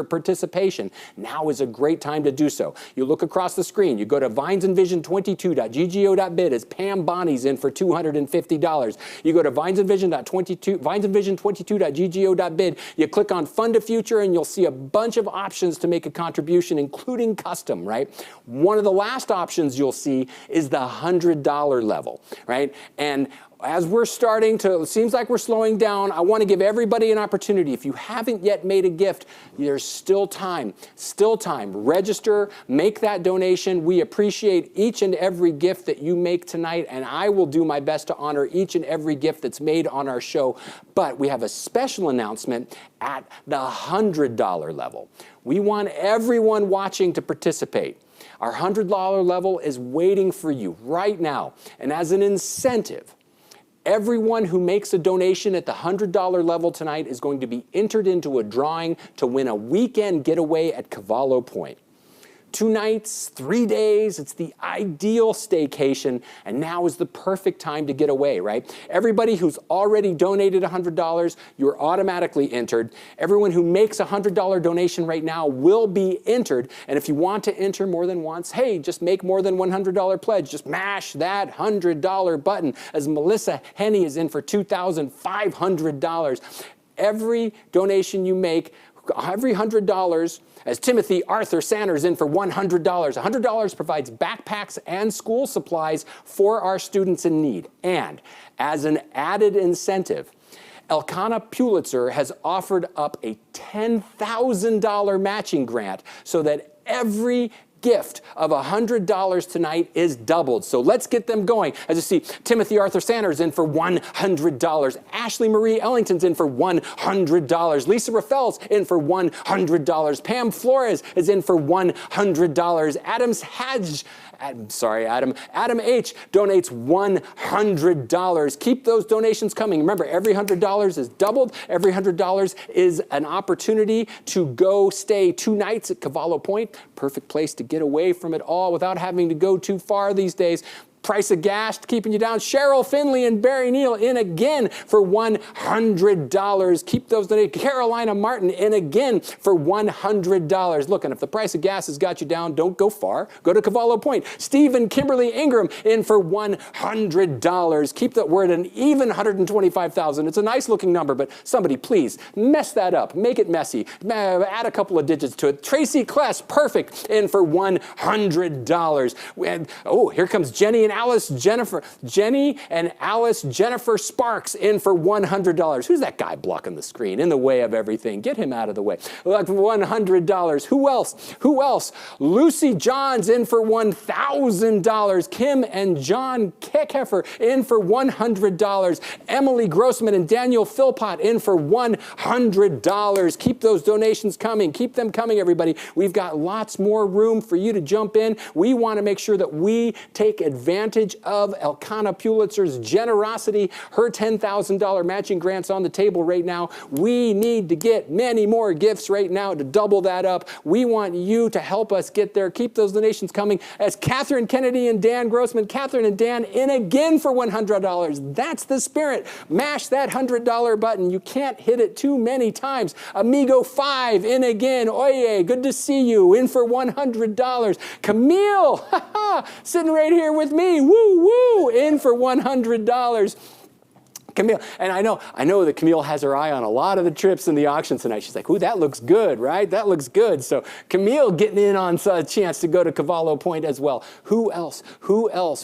participation. Now is a great time to do so. You look across the screen, you go to vinesandvision22.ggo.bid as Pam Bonnie's in for $250. You go to vinesandvision22.ggo.bid, you click on Fund a Future, and you'll see a bunch of options to make a contribution, including custom, right? One of the last options you'll see is the $100 level, right? And as we're starting to, it seems like we're slowing down, I want to give everybody an opportunity. If you haven't yet made a gift, there's still time. Still time. Register, make that donation. We appreciate each and every gift that you make tonight, and I will do my best to honor each and every gift that's made on our show. But we have a special announcement at the $100 level. We want everyone watching to participate. Our $100 level is waiting for you right now. And as an incentive, everyone who makes a donation at the $100 level tonight is going to be entered into a drawing to win a weekend getaway at Cavallo Point. 2 nights, 3 days, it's the ideal staycation, and now is the perfect time to get away, right? Everybody who's already donated $100, you're automatically entered. Everyone who makes a $100 donation right now will be entered, and if you want to enter more than once, hey, just make more than $100 pledge. Just mash that $100 button, as Melissa Henney is in for $2,500. Every donation you make, every $100, as Timothy Arthur Sanders in for $100. $100 provides backpacks and school supplies for our students in need. And as an added incentive, Elkanah Pulitzer has offered up a $10,000 matching grant so that every gift of $100 tonight is doubled. So let's get them going. As you see, Timothy Arthur Sanders in for $100. Ashley Marie Ellington's in for $100. Lisa Raffels in for $100. Pam Flores is in for $100. Adam H. donates $100. Keep those donations coming. Remember, every $100 is doubled. Every $100 is an opportunity to go stay 2 nights at Cavallo Point. Perfect place to get away from it all without having to go too far these days. Price of gas keeping you down. Cheryl Finley and Barry Neal in again for $100. Keep those donated. Carolina Martin in again for $100. Look, and if the price of gas has got you down, don't go far. Go to Cavallo Point. Steve and Kimberly Ingram in for $100. Keep that word an even $125,000. It's a nice looking number, but somebody please mess that up. Make it messy. Add a couple of digits to it. Tracy Kless, perfect, in for $100. And, oh, here comes Jenny and Alice Jennifer Sparks in for $100. Who's that guy blocking the screen in the way of everything? Get him out of the way. $100. Who else? Lucy Johns in for $1,000. Kim and John Kekhefer in for $100. Emily Grossman and Daniel Philpott in for $100. Keep those donations coming. Keep them coming, everybody. We've got lots more room for you to jump in. We want to make sure that we take advantage of Elkanah Pulitzer's generosity. Her $10,000 matching grants on the table right now. We need to get many more gifts right now to double that up. We want you to help us get there. Keep those donations coming. As Catherine Kennedy and Dan Grossman, Catherine and Dan in again for $100. That's the spirit. Mash that $100 button. You can't hit it too many times. Amigo 5 in again. Oye, good to see you. In for $100. Camille, sitting right here with me. Woo, woo, in for $100. Camille, and I know that Camille has her eye on a lot of the trips in the auction tonight. She's like, ooh, that looks good, right? That looks good. So Camille getting in on a chance to go to Cavallo Point as well. Who else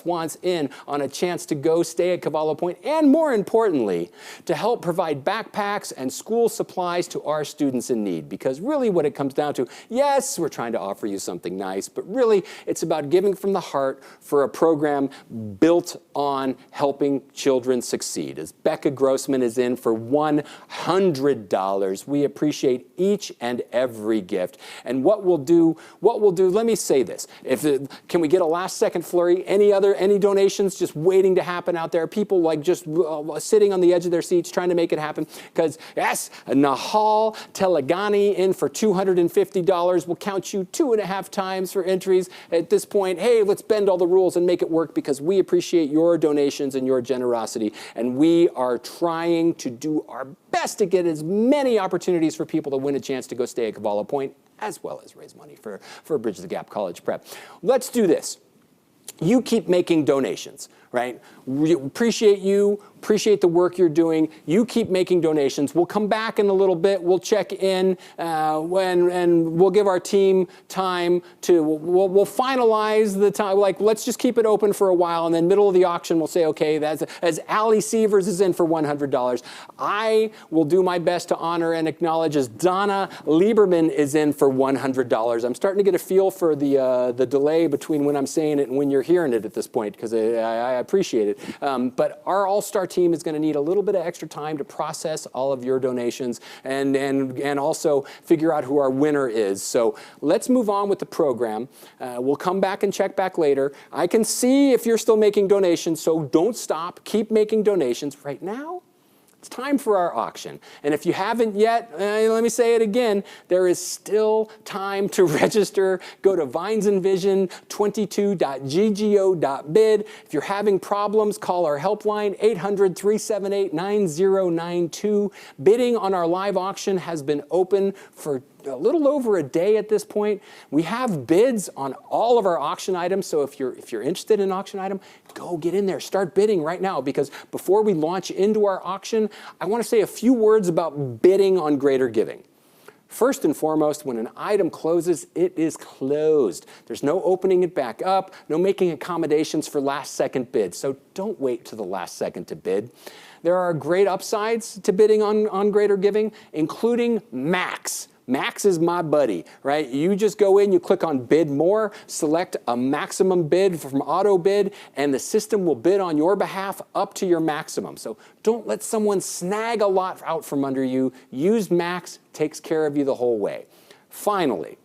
wants in on a chance to go stay at Cavallo Point? And more importantly, to help provide backpacks and school supplies to our students in need. Because really what it comes down to, yes, we're trying to offer you something nice, but really it's about giving from the heart for a program built on helping children succeed. As Becca Grossman is in for $100. We appreciate each and every gift. And what we'll do, let me say this. Can we get a last second flurry? Any donations just waiting to happen out there? People like just sitting on the edge of their seats trying to make it happen? Because yes, Nahal Telegani in for $250. We'll count you 2.5 times for entries. At this point, hey, let's bend all the rules and make it work because we appreciate your donations and your generosity. And we are trying to do our best to get as many opportunities for people to win a chance to go stay at Cavallo Point, as well as raise money for Bridge the Gap College Prep. Let's do this. You keep making donations, right? We appreciate you, appreciate the work you're doing. You keep making donations. We'll come back in a little bit. We'll check in and we'll give our team time to, we'll finalize the time. Like, let's just keep it open for a while, and then middle of the auction, we'll say, okay, as Allie Sievers is in for $100. I will do my best to honor and acknowledge as Donna Lieberman is in for $100. I'm starting to get a feel for the delay between when I'm saying it and when you're hearing it at this point, because I appreciate it. But our all-star team is going to need a little bit of extra time to process all of your donations and also figure out who our winner is. So let's move on with the program. We'll come back and check back later. I can see if you're still making donations, so don't stop. Keep making donations. Right now, it's time for our auction. And if you haven't yet, let me say it again, there is still time to register. Go to vinesandvision22.ggo.bid. If you're having problems, call our helpline, 800-378-9092. Bidding on our live auction has been open for a little over a day at this point. We have bids on all of our auction items, so if you're interested in an auction item, go get in there, start bidding right now, because before we launch into our auction, I want to say a few words about bidding on Greater Giving. First and foremost, when an item closes, it is closed. There's no opening it back up, no making accommodations for last-second bids, so don't wait to the last second to bid. There are great upsides to bidding on Greater Giving, including Max. Max is my buddy, right? You just go in, you click on Bid More, select a maximum bid from Auto Bid, and the system will bid on your behalf up to your maximum. So don't let someone snag a lot out from under you. Use Max, takes care of you the whole way. Finally,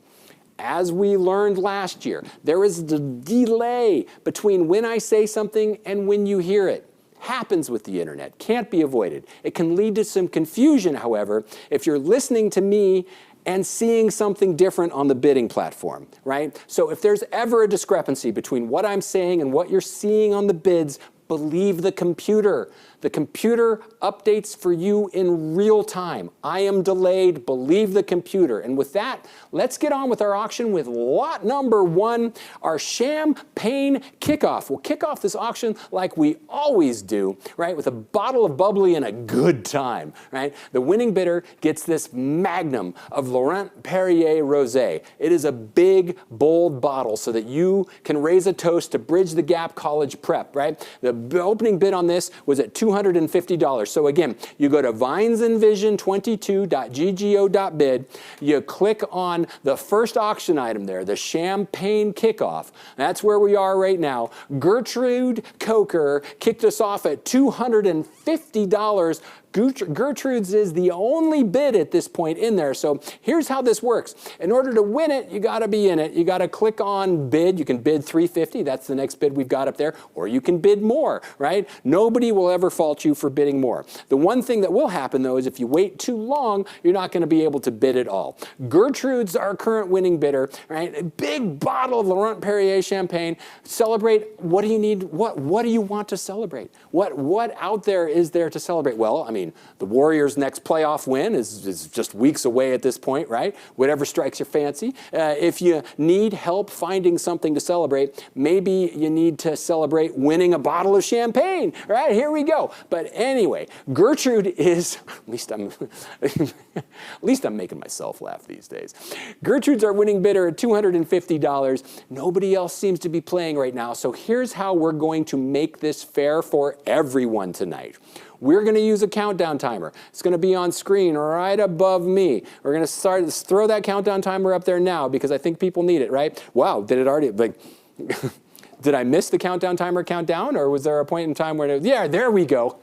as we learned last year, there is a delay between when I say something and when you hear it. Happens with the internet, can't be avoided. It can lead to some confusion, however, if you're listening to me and seeing something different on the bidding platform, right? So if there's ever a discrepancy between what I'm saying and what you're seeing on the bids, believe the computer. The computer updates for you in real time. I am delayed, believe the computer. And with that, let's get on with our auction with lot number 1, our champagne kickoff. We'll kick off this auction like we always do, right? With a bottle of bubbly and a good time, right? The winning bidder gets this magnum of Laurent Perrier Rosé. It is a big, bold bottle so that you can raise a toast to Bridge the Gap College Prep, right? The opening bid on this was at $250. So again, you go to vinesandvision22.ggo.bid, you click on the first auction item there, the champagne kickoff. That's where we are right now. Gertrude Coker kicked us off at $250. Gertrude's is the only bid at this point in there. So here's how this works. In order to win it, you got to be in it. You got to click on bid. You can bid $350. That's the next bid we've got up there. Or you can bid more, right? Nobody will ever fault you for bidding more. The one thing that will happen, though, is if you wait too long, you're not going to be able to bid at all. Gertrude's our current winning bidder, right? A big bottle of Laurent Perrier champagne. Celebrate. What do you need? What do you want to celebrate? What out there is there to celebrate? Well, I mean, the Warriors' next playoff win is just weeks away at this point, right? Whatever strikes your fancy. If you need help finding something to celebrate, maybe you need to celebrate winning a bottle of champagne, right? Here we go. But anyway, Gertrude is, at least I'm making myself laugh these days. Gertrude's our winning bidder at $250. Nobody else seems to be playing right now. So here's how we're going to make this fair for everyone tonight. We're going to use a countdown timer. It's going to be on screen right above me. We're going to throw that countdown timer up there now because I think people need it, right? Wow, did it already, like, did I miss the countdown timer countdown, or was there a point in time where, yeah, there we go.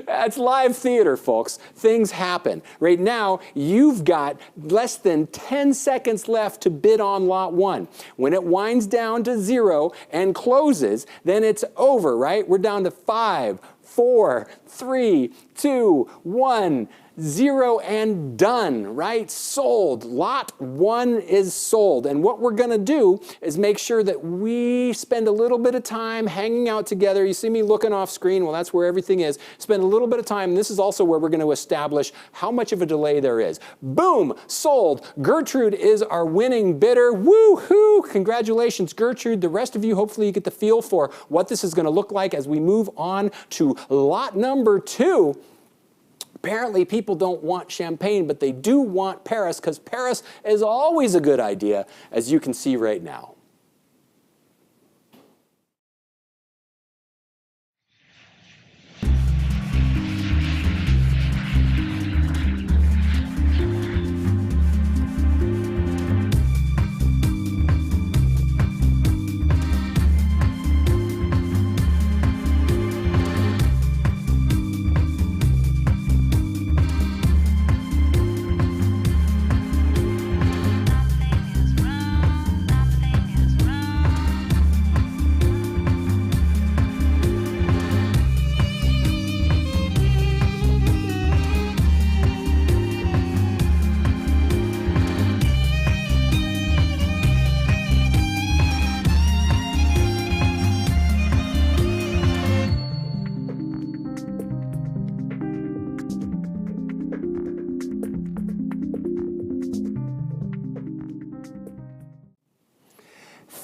That's live theater, folks. Things happen. Right now, you've got less than 10 seconds left to bid on lot 1. When it winds down to 0 and closes, then it's over, right? We're down to 5, 4, 3, 2, 1, 0, and done, right? Sold. Lot 1 is sold. And what we're going to do is make sure that we spend a little bit of time hanging out together. You see me looking off screen? Well, that's where everything is. Spend a little bit of time. And this is also where we're going to establish how much of a delay there is. Boom! Sold. Gertrude is our winning bidder. Woo-hoo! Congratulations, Gertrude. The rest of you, hopefully you get the feel for what this is going to look like as we move on to lot number 2. Apparently, people don't want champagne, but they do want Paris, because Paris is always a good idea, as you can see right now.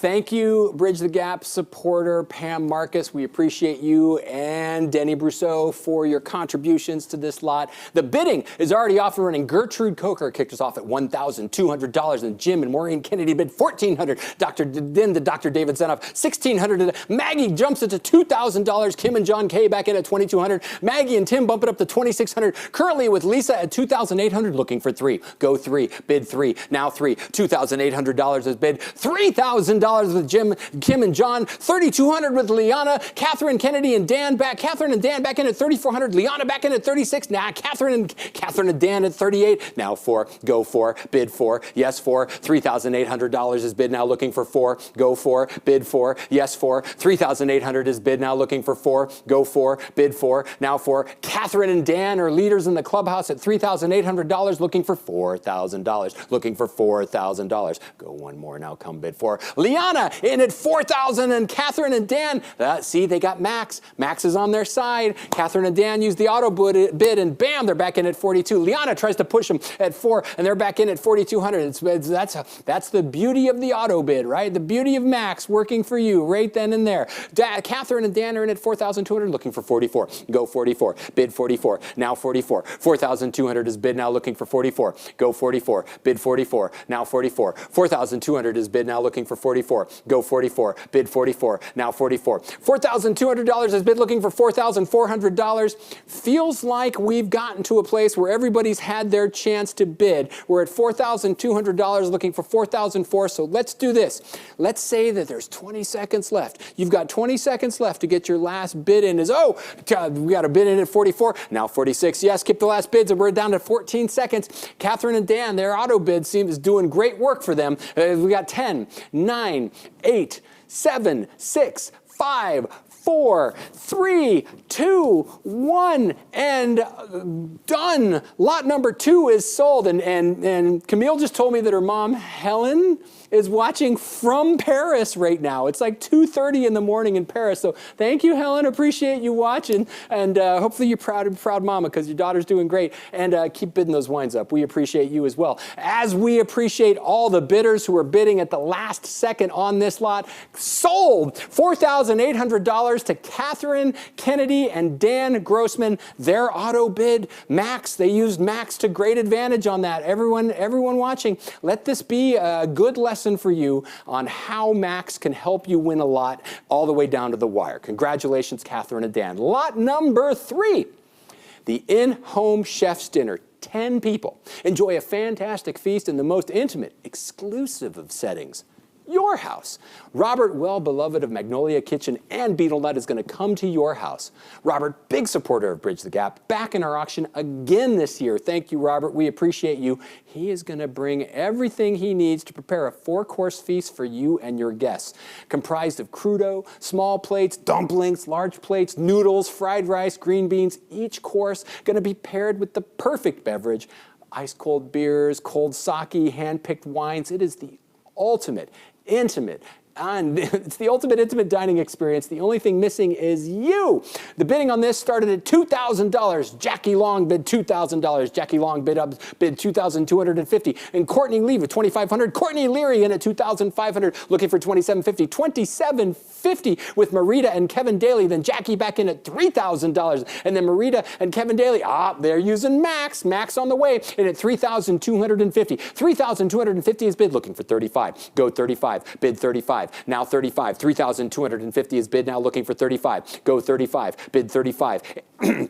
Thank you, Bridge the Gap supporter Pam Marcus. We appreciate you and Denny Brousseau for your contributions to this lot. The bidding is already off and running. Gertrude Coker kicked us off at $1,200, and Jim and Maureen Kennedy bid $1,400. Then the Dr. David Zenoff, $1,600. Maggie jumps it to $2,000. Kim and John K back in at $2,200. Maggie and Tim bump it up to $2,600. Currently with Lisa at $2,800, looking for 3. Go 3, bid 3, now 3. $2,800 is bid. $3,000 with Jim, Kim and John. $3,200 with Liana. Catherine, Kennedy, and Dan back. Catherine and Dan back in at $3,400. Liana back in at $36,000. Now Catherine and Dan at $38,000. Now 4, go 4, bid 4, yes 4. $3,800 is bid, now looking for 4. Go 4, bid 4, yes 4. $3,800 is bid, now looking for 4. Go 4, bid 4, now 4. Catherine and Dan are leaders in the clubhouse at $3,800, looking for $4,000. Looking for $4,000. Go one more now, come bid 4. Liana in at $4,000, and Catherine and Dan, see, they got Max. Max is on their side. Catherine and Dan use the auto bid, and bam, they're back in at $42,000. Liana tries to push them at 4, and they're back in at $4,200. That's the beauty of the auto bid, right? The beauty of Max working for you right then and there. Catherine and Dan are in at $4,200, looking for 44. Go 44, bid 44, now 44. $4,200 is bid, now looking for 44. Go 44, bid 44, now 44. $4,200 is bid, now looking for 44. Go 44, bid 44, now 44. $4,200 is bid, looking for $4,400. Feels like we've gotten to a place where everybody's had their chance to bid. We're at $4,200, looking for $4,004. So let's do this. Let's say that there's 20 seconds left. You've got 20 seconds left to get your last bid in. We got a bid in at 44, now 46. Yes, keep the last bids, and we're down to 14 seconds. Catherine and Dan, their auto bid seems doing great work for them. We got 10, 9, 8, 7, 6, 5, 4, 3, 2, 1, and done. Lot number 2 is sold. And Camille just told me that her mom, Helen, is watching from Paris right now. It's like 2:30 in the morning in Paris. So thank you, Helen. Appreciate you watching. And hopefully you're proud mama, because your daughter's doing great. And keep bidding those wines up. We appreciate you as well. As we appreciate all the bidders who are bidding at the last second on this lot. Sold $4,800 to Catherine Kennedy and Dan Grossman. Their auto bid, Max. They used Max to great advantage on that. Everyone watching, let this be a good lesson for you on how Max can help you win a lot all the way down to the wire. Congratulations, Catherine and Dan. Lot number 3, the in-home chef's dinner. 10 people enjoy a fantastic feast in the most intimate, exclusive of settings. your house. Robert, well beloved of Magnolia Kitchen and Beetle Nut, is going to come to your house. Robert, big supporter of Bridge the Gap, back in our auction again this year. Thank you, Robert. We appreciate you. He is going to bring everything he needs to prepare a 4-course feast for you and your guests, comprised of crudo, small plates, dumplings, large plates, noodles, fried rice, green beans. Each course going to be paired with the perfect beverage, ice-cold beers, cold sake, hand-picked wines. It is the ultimate, intimate, and it's the ultimate intimate dining experience. The only thing missing is you. The bidding on this started at $2,000. Jackie Long bid $2,000. Jackie Long bid $2,250. And Courtney Lee with $2,500. Courtney Leary in at $2,500, looking for $2,750. $2,750 with Marita and Kevin Daly. Then Jackie back in at $3,000. And then Marita and Kevin Daly, they're using Max. Max on the way in at $3,250. $3,250 is bid, looking for $35. Go $35. Bid $35. Now $35. $3,250 is bid, now looking for $35. Go $35. Bid $35.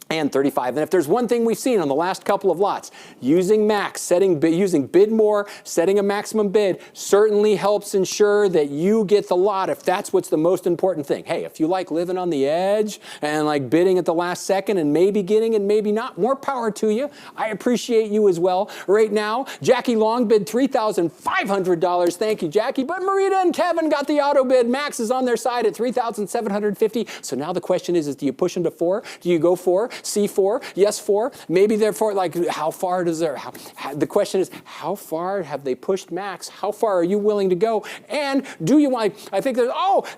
And $35. And if there's one thing we've seen on the last couple of lots, using Max, using bid more, setting a maximum bid certainly helps ensure that you get the lot if that's what's the most important thing. Hey, if you like living on the edge and like bidding at the last second and maybe getting and maybe not, more power to you. I appreciate you as well. Right now, Jackie Long bid $3,500. Thank you, Jackie. But Marita and Kevin got the auto bid. Max is on their side at $3,750. So now the question is do you push into 4? Do you go 4? C4, yes 4, maybe therefore, like how far does the question is, how far have they pushed Max? How far are you willing to go? And do you want, I think there's,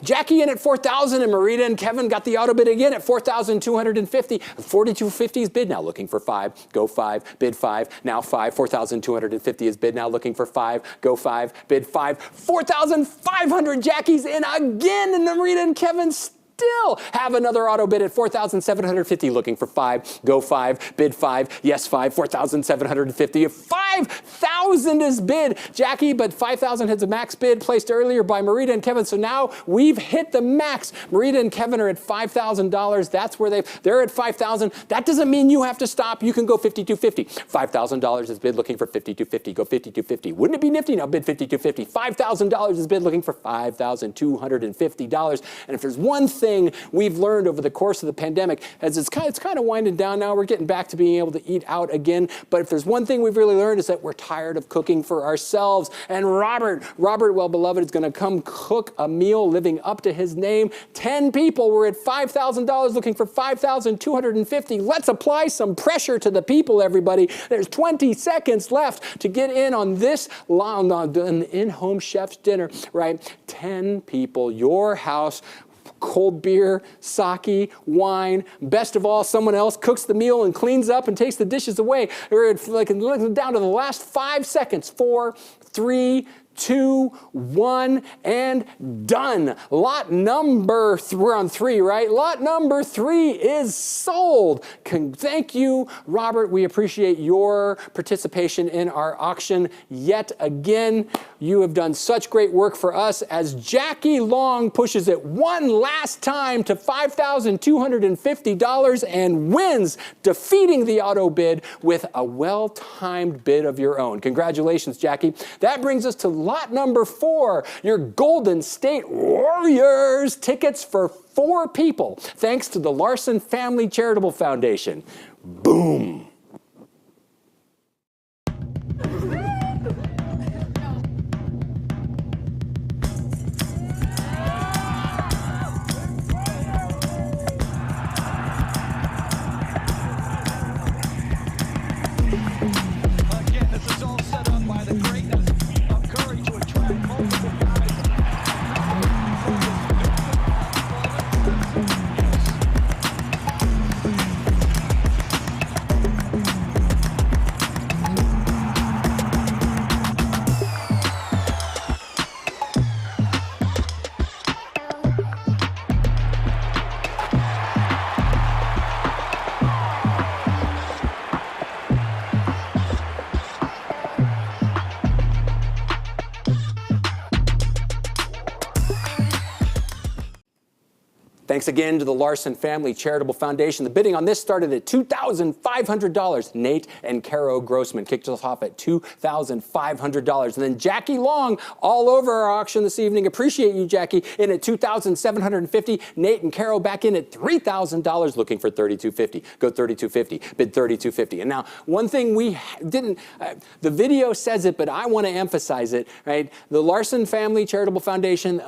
Jackie in at 4,000 and Marita and Kevin got the auto bid again at 4,250. 4,250 is bid, now looking for 5, go 5, bid 5, now 5, 4,250 is bid, now looking for 5, go 5, bid 5, 4,500, Jackie's in again, and Marita and Kevin still have another auto bid at 4,750, looking for 5, go 5, bid 5, yes 5, 4,750. 5,000 is bid, Jackie, but 5,000 has a max bid placed earlier by Marita and Kevin, so now we've hit the max. Marita and Kevin are at $5,000. That's where they're at 5,000. That doesn't mean you have to stop. You can go 5,250. $5,000 is bid, looking for 5,250. Go 5,250. Wouldn't it be nifty? Now bid 5,250. $5,000 is bid, looking for $5,250. And if there's one thing we've learned over the course of the pandemic, as it's kind of winding down now, we're getting back to being able to eat out again, but if there's one thing we've really learned is that we're tired of cooking for ourselves, and Robert, well beloved, is going to come cook a meal living up to his name. 10 people were at $5,000, looking for $5,250. Let's apply some pressure to the people, everybody. There's 20 seconds left to get in on this an in-home chef's dinner, right? 10 people, your house, cold beer, sake, wine. Best of all, someone else cooks the meal and cleans up and takes the dishes away. We're down to the last 5 seconds. 4, 3, 2, 1, and done. Lot number, we're on 3, right? Lot number 3 is sold. Thank you, Robert. We appreciate your participation in our auction yet again. You have done such great work for us as Jackie Long pushes it one last time to $5,250 and wins, defeating the auto bid with a well-timed bid of your own. Congratulations, Jackie. That brings us to lot number 4, your Golden State Warriors tickets for 4 people, thanks to the Larson Family Charitable Foundation. Boom. Thanks again to the Larson Family Charitable Foundation. The bidding on this started at $2,500. Nate and Caro Grossman kicked us off at $2,500. And then Jackie Long all over our auction this evening. Appreciate you, Jackie, in at $2,750. Nate and Caro back in at $3,000, looking for $3,250. Go $3,250. Bid $3,250. And now, one thing we didn't, the video says it, but I want to emphasize it, right? The Larson Family Charitable Foundation,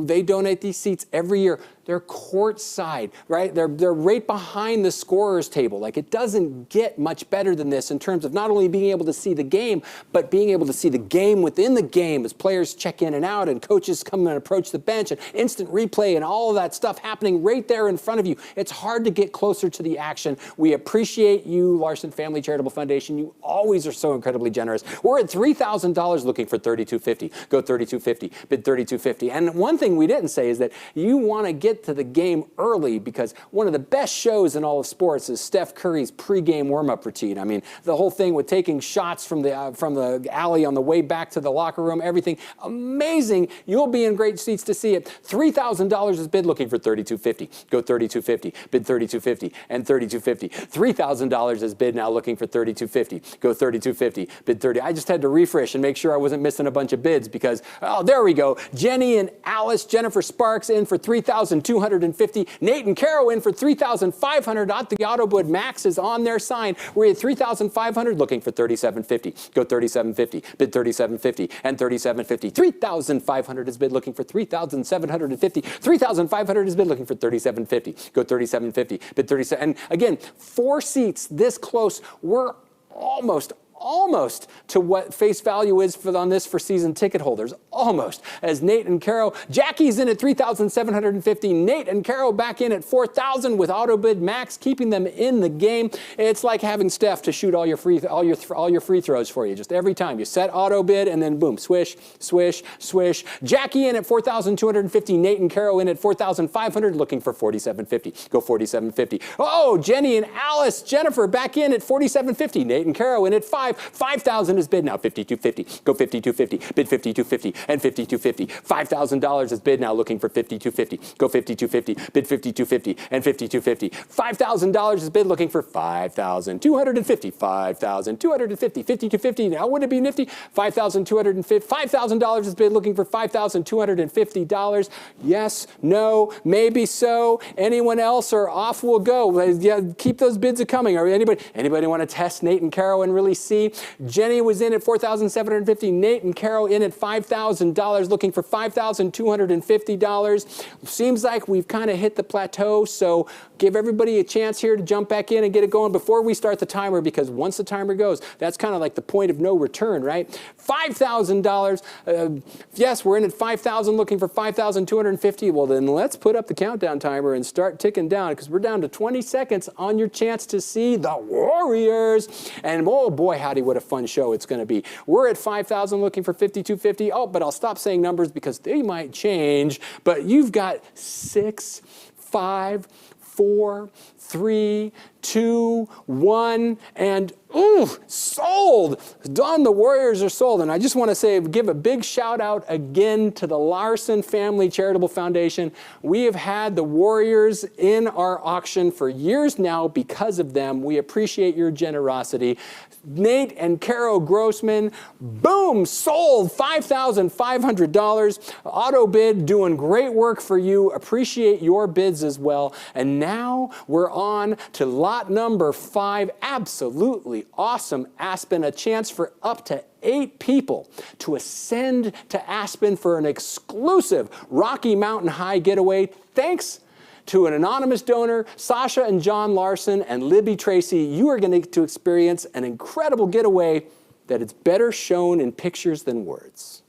they donate these seats every year. They're courtside, right? They're right behind the scorer's table. Like, it doesn't get much better than this in terms of not only being able to see the game, but being able to see the game within the game as players check in and out and coaches come and approach the bench and instant replay and all of that stuff happening right there in front of you. It's hard to get closer to the action. We appreciate you, Larson Family Charitable Foundation. You always are so incredibly generous. We're at $3,000 looking for $3,250. Go $3,250. Bid $3,250. And one thing we didn't say is that you want to get to the game early, because one of the best shows in all of sports is Steph Curry's pregame warm-up routine. I mean, the whole thing with taking shots from the alley on the way back to the locker room, everything amazing. You'll be in great seats to see it. $3,000 is bid, looking for $3,250. Go $3,250. Bid $3,250 and $3,250. $3,000 is bid, now looking for $3,250. Go $3,250. Bid $30. I just had to refresh and make sure I wasn't missing a bunch of bids, because, oh, there we go. Jenny and Alice, Jennifer Sparks in for $3,250. Nate and Caro in for $3,500. The Autobid Max is on their sign. We're at $3,500, looking for $3,750. Go $3,750. Bid $3,750 and $3,750. $3,500 is bid, looking for $3,750. $3,500 is bid, looking for $3,750. Go $3,750. Bid $37. And again, 4 seats this close. We're almost to what face value is on this for season ticket holders. Almost. As Nate and Caro, Jackie's in at $3,750. Nate and Caro back in at $4,000 with Autobid Max, keeping them in the game. It's like having Steph to shoot all your free throws for you. Just every time you set Autobid and then boom, swish, swish, swish. Jackie in at $4,250. Nate and Caro in at $4,500, looking for $4,750. Go $4,750. Oh, Jenny and Alice, Jennifer back in at $4,750. Nate and Caro in at $5,000 is bid, now $5,250. Go $5,250. Bid $5,250 and $5,250. $5,000 is bid, now looking for $5,250. Go $5,250. Bid $5,250 and $5,250. $5,000 is bid, looking for $5,250. $5,250. $5,250. Now, wouldn't it be nifty? $5,250. $5,000 is bid, looking for $5,250. Yes, no, maybe so. Anyone else, or off we'll go? Yeah, keep those bids coming. Or anybody want to test Nate and Caro and really see? Jenny was in at $4,750. Nate and Caro in at $5,000, looking for $5,250. Seems like we've kind of hit the plateau, so give everybody a chance here to jump back in and get it going before we start the timer, because once the timer goes, that's kind of like the point of no return, right? $5,000. Yes, we're in at $5,000, looking for $5,250. Well, then let's put up the countdown timer and start ticking down, because we're down to 20 seconds on your chance to see the Warriors. And oh boy, howdy, what a fun show it's going to be. We're at $5,000, looking for $5,250. Oh, but I'll stop saying numbers because they might change. But you've got 6, 5, 4, 3, 2, 1, and ooh, sold. Done. The Warriors are sold. And I just want to say, give a big shout out again to the Larson Family Charitable Foundation. We have had the Warriors in our auction for years now because of them. We appreciate your generosity. Nate and Caro Grossman, boom, sold $5,500. Autobid doing great work for you. Appreciate your bids as well. And now we're on to lot number 5. Absolutely awesome Aspen. A chance for up to 8 people to ascend to Aspen for an exclusive Rocky Mountain High getaway. Thanks to an anonymous donor, Sasha and John Larson and Libby Tracy. You are going to get to experience an incredible getaway that is better shown in pictures than words.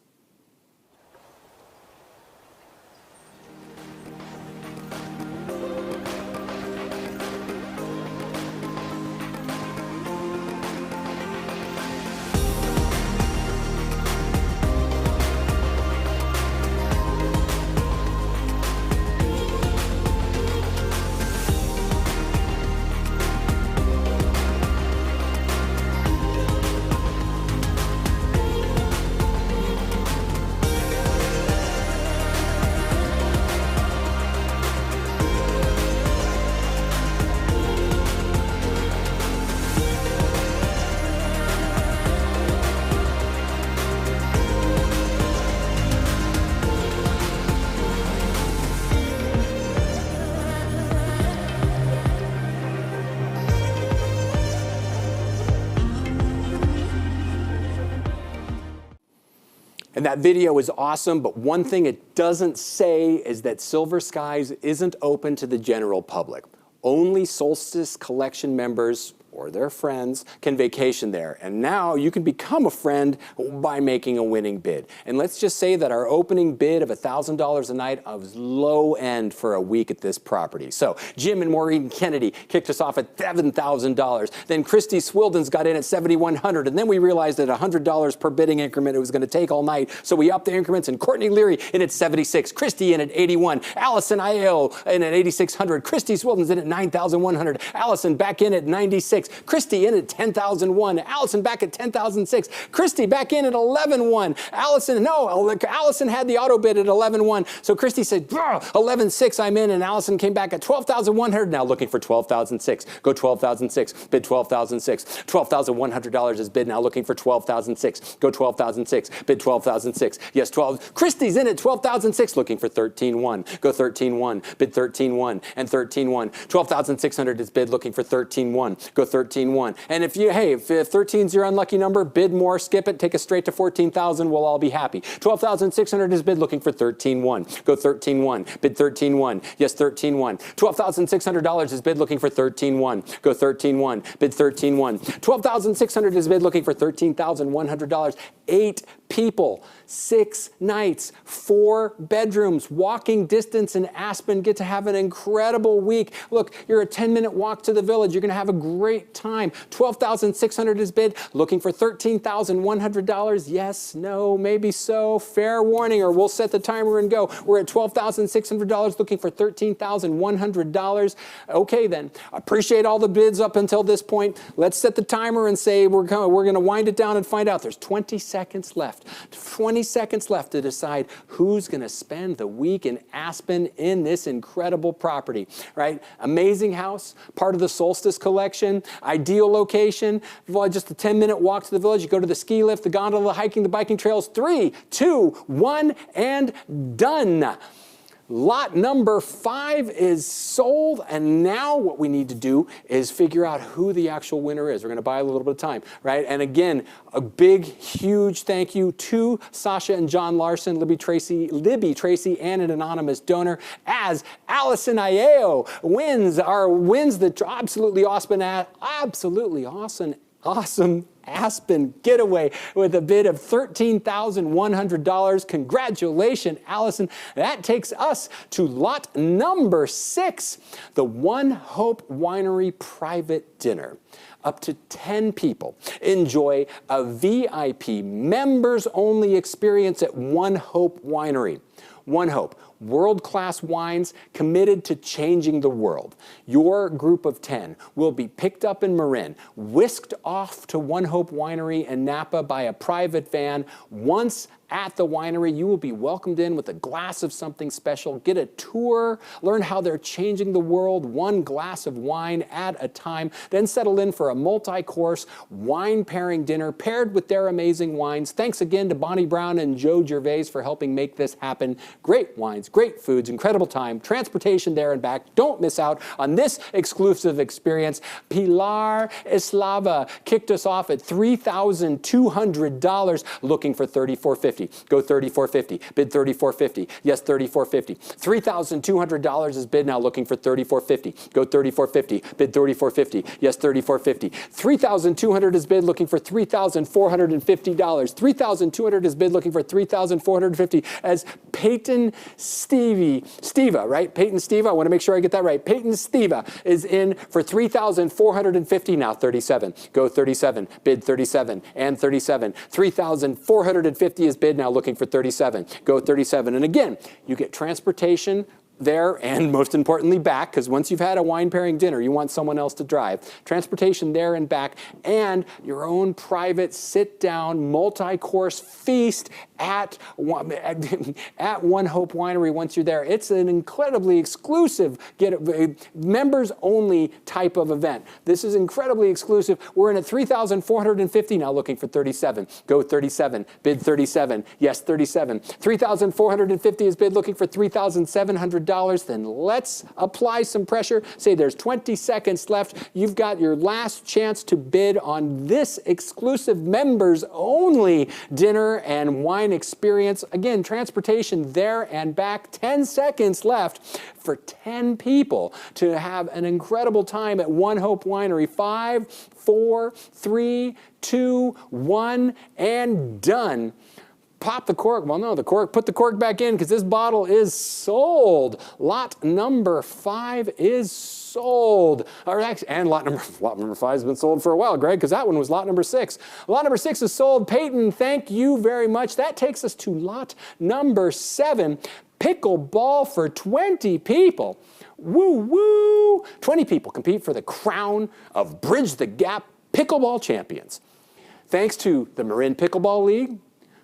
And that video is awesome, but one thing it doesn't say is that Silver Skies isn't open to the general public. Only Solstice Collection members or their friends can vacation there. And now you can become a friend by making a winning bid. And let's just say that our opening bid of $1,000 a night was low end for a week at this property. So Jim and Maureen Kennedy kicked us off at $7,000. Then Christy Swildens got in at $7,100. And then we realized that $100 per bidding increment it was going to take all night. So we upped the increments, and Courtney Leary in at $76, Christy in at $81, Allison Aiello in at $8,600, Christy Swildens in at $9,100, Allison back in at $96, Christy in at $10,001, Allison back at $10,006, Christy back in at $11,100, Allison had the auto bid at $11,100, so Christy said, $11,600 I'm in, and Allison came back at $12,100, now looking for $12,006, go $12,006, bid $12,006, $12,100 is bid, now looking for $12,006, go $12,006, bid $12,006, yes, 12, Christy's in at $12,006, looking for $13,100, go $13,100, bid $13,100, and $13,100, $12,600 is bid, looking for $13,100, go $13,100. And if 13 is your unlucky number, bid more, skip it, take us straight to $14,000, we'll all be happy. $12,600 is bid, looking for $13,100, go $13,100, bid $13,100, yes, $13,100. $12,600 is bid, looking for $13,100, go $13,100, bid $13,100. $12,600 is bid, looking for $13,100. 8 people, 6 nights, 4 bedrooms, walking distance in Aspen. Get to have an incredible week. Look, you're a 10-minute walk to the village. You're going to have a great time. $12,600 is bid, looking for $13,100. Yes, no, maybe so. Fair warning, or we'll set the timer and go. We're at $12,600, looking for $13,100. Okay, then. Appreciate all the bids up until this point. Let's set the timer and say we're going to wind it down and find out. There's 20 seconds left. 20 seconds left to decide who's going to spend the week in Aspen in this incredible property, right? Amazing house, part of the Solstice Collection, ideal location, well, just a 10-minute walk to the village. You go to the ski lift, the gondola, the hiking, the biking trails. 3, 2, 1, and done. Lot number 5 is sold, and now what we need to do is figure out who the actual winner is. We're going to buy a little bit of time, right? And again, a big, huge thank you to Sasha and John Larson, Libby Tracy, and an anonymous donor, as Allison Aiello wins the absolutely awesome Aspen getaway with a bid of $13,100. Congratulations, Allison. That takes us to lot number 6, the One Hope Winery private dinner. Up to 10 people enjoy a VIP members-only experience at One Hope Winery. One Hope, world-class wines committed to changing the world. Your group of 10 will be picked up in Marin, whisked off to One Hope Winery in Napa by a private van. Once at the winery, you will be welcomed in with a glass of something special, get a tour, learn how they're changing the world one glass of wine at a time, then settle in for a multi-course wine pairing dinner paired with their amazing wines. Thanks again to Bonnie Brown and Joe Gervais for helping make this happen. Great wines, great foods, incredible time, transportation there and back. Don't miss out on this exclusive experience. Pilar Eslava kicked us off at $3,200, looking for $3,450. Go $3,450. Bid $3,450. Yes, $3,450. $3,200 is bid, now looking for $3,450. Go $3,450. Bid $3,450. Yes, $3,450. $3,200 is bid, looking for $3,450. $3,200 is bid, looking for $3,450. As Peyton Steva, right? Peyton Steva, I want to make sure I get that right. Peyton Steva is in for $3,450, now 37. Go 37. Bid 37 and 37. $3,450 is bid, now looking for 37. Go 37. And again, you get transportation there and most importantly back, because once you've had a wine pairing dinner, you want someone else to drive. Transportation there and back, and your own private sit-down multi-course feast at One Hope Winery once you're there. It's an incredibly exclusive, members-only type of event. This is incredibly exclusive. We're in at $3,450, now looking for 37. Go 37. Bid 37. Yes, 37. $3,450 is bid, looking for $3,700. $2,500, then let's apply some pressure. Say there's 20 seconds left. You've got your last chance to bid on this exclusive members-only dinner and wine experience. Again, transportation there and back. 10 seconds left for 10 people to have an incredible time at One Hope Winery. 5, 4, 3, 2, 1, and done. Pop the cork. Well, no, the cork. Put the cork back in because this bottle is sold. Lot number 5 is sold. And lot number 5 has been sold for a while, Greg, because that one was lot number 6. Lot number 6 is sold. Peyton, thank you very much. That takes us to lot number 7. Pickleball for 20 people. Woo woo! 20 people compete for the crown of Bridge the Gap Pickleball Champions. Thanks to the Marin Pickleball League,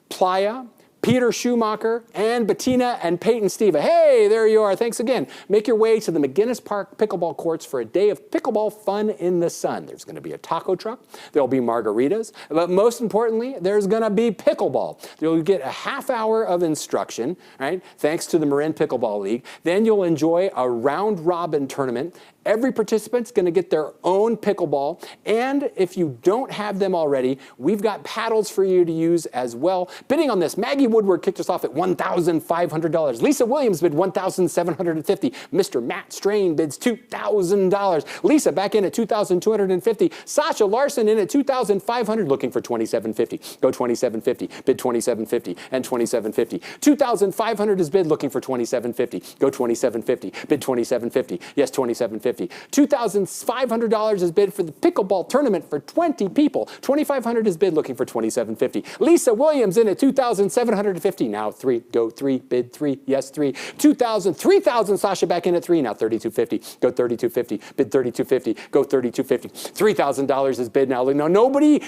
Playa, Peter Schumacher, and Bettina and Peyton Steva. Hey, there you are. Thanks again. Make your way to the McGinnis Park pickleball courts for a day of pickleball fun in the sun. There's going to be a taco truck. There'll be margaritas. But most importantly, there's going to be pickleball. You'll get a half hour of instruction, right? Thanks to the Marin Pickleball League. Then you'll enjoy a round-robin tournament. Every participant's going to get their own pickleball, and if you don't have them already, we've got paddles for you to use as well. Bidding on this, Maggie Woodward kicked us off at $1,500. Lisa Williams bid $1,750. Mr. Matt Strain bids $2,000. Lisa back in at $2,250. Sasha Larson in at $2,500, looking for $2,750. Go $2,750. Bid $2,750 and $2,750. $2,500 is bid, looking for $2,750. Go $2,750. Bid $2,750. Yes, $2,750. $2,500 is bid for the pickleball tournament for 20 people. $2,500 is bid, looking for $2,750. Lisa Williams in at $2,750. Now 3, go 3, bid 3, yes 3. $3,000. Sasha back in at 3. Now $3,250. Go $3,250. Bid $3,250. Go $3,250. $3,000 is bid now. Now nobody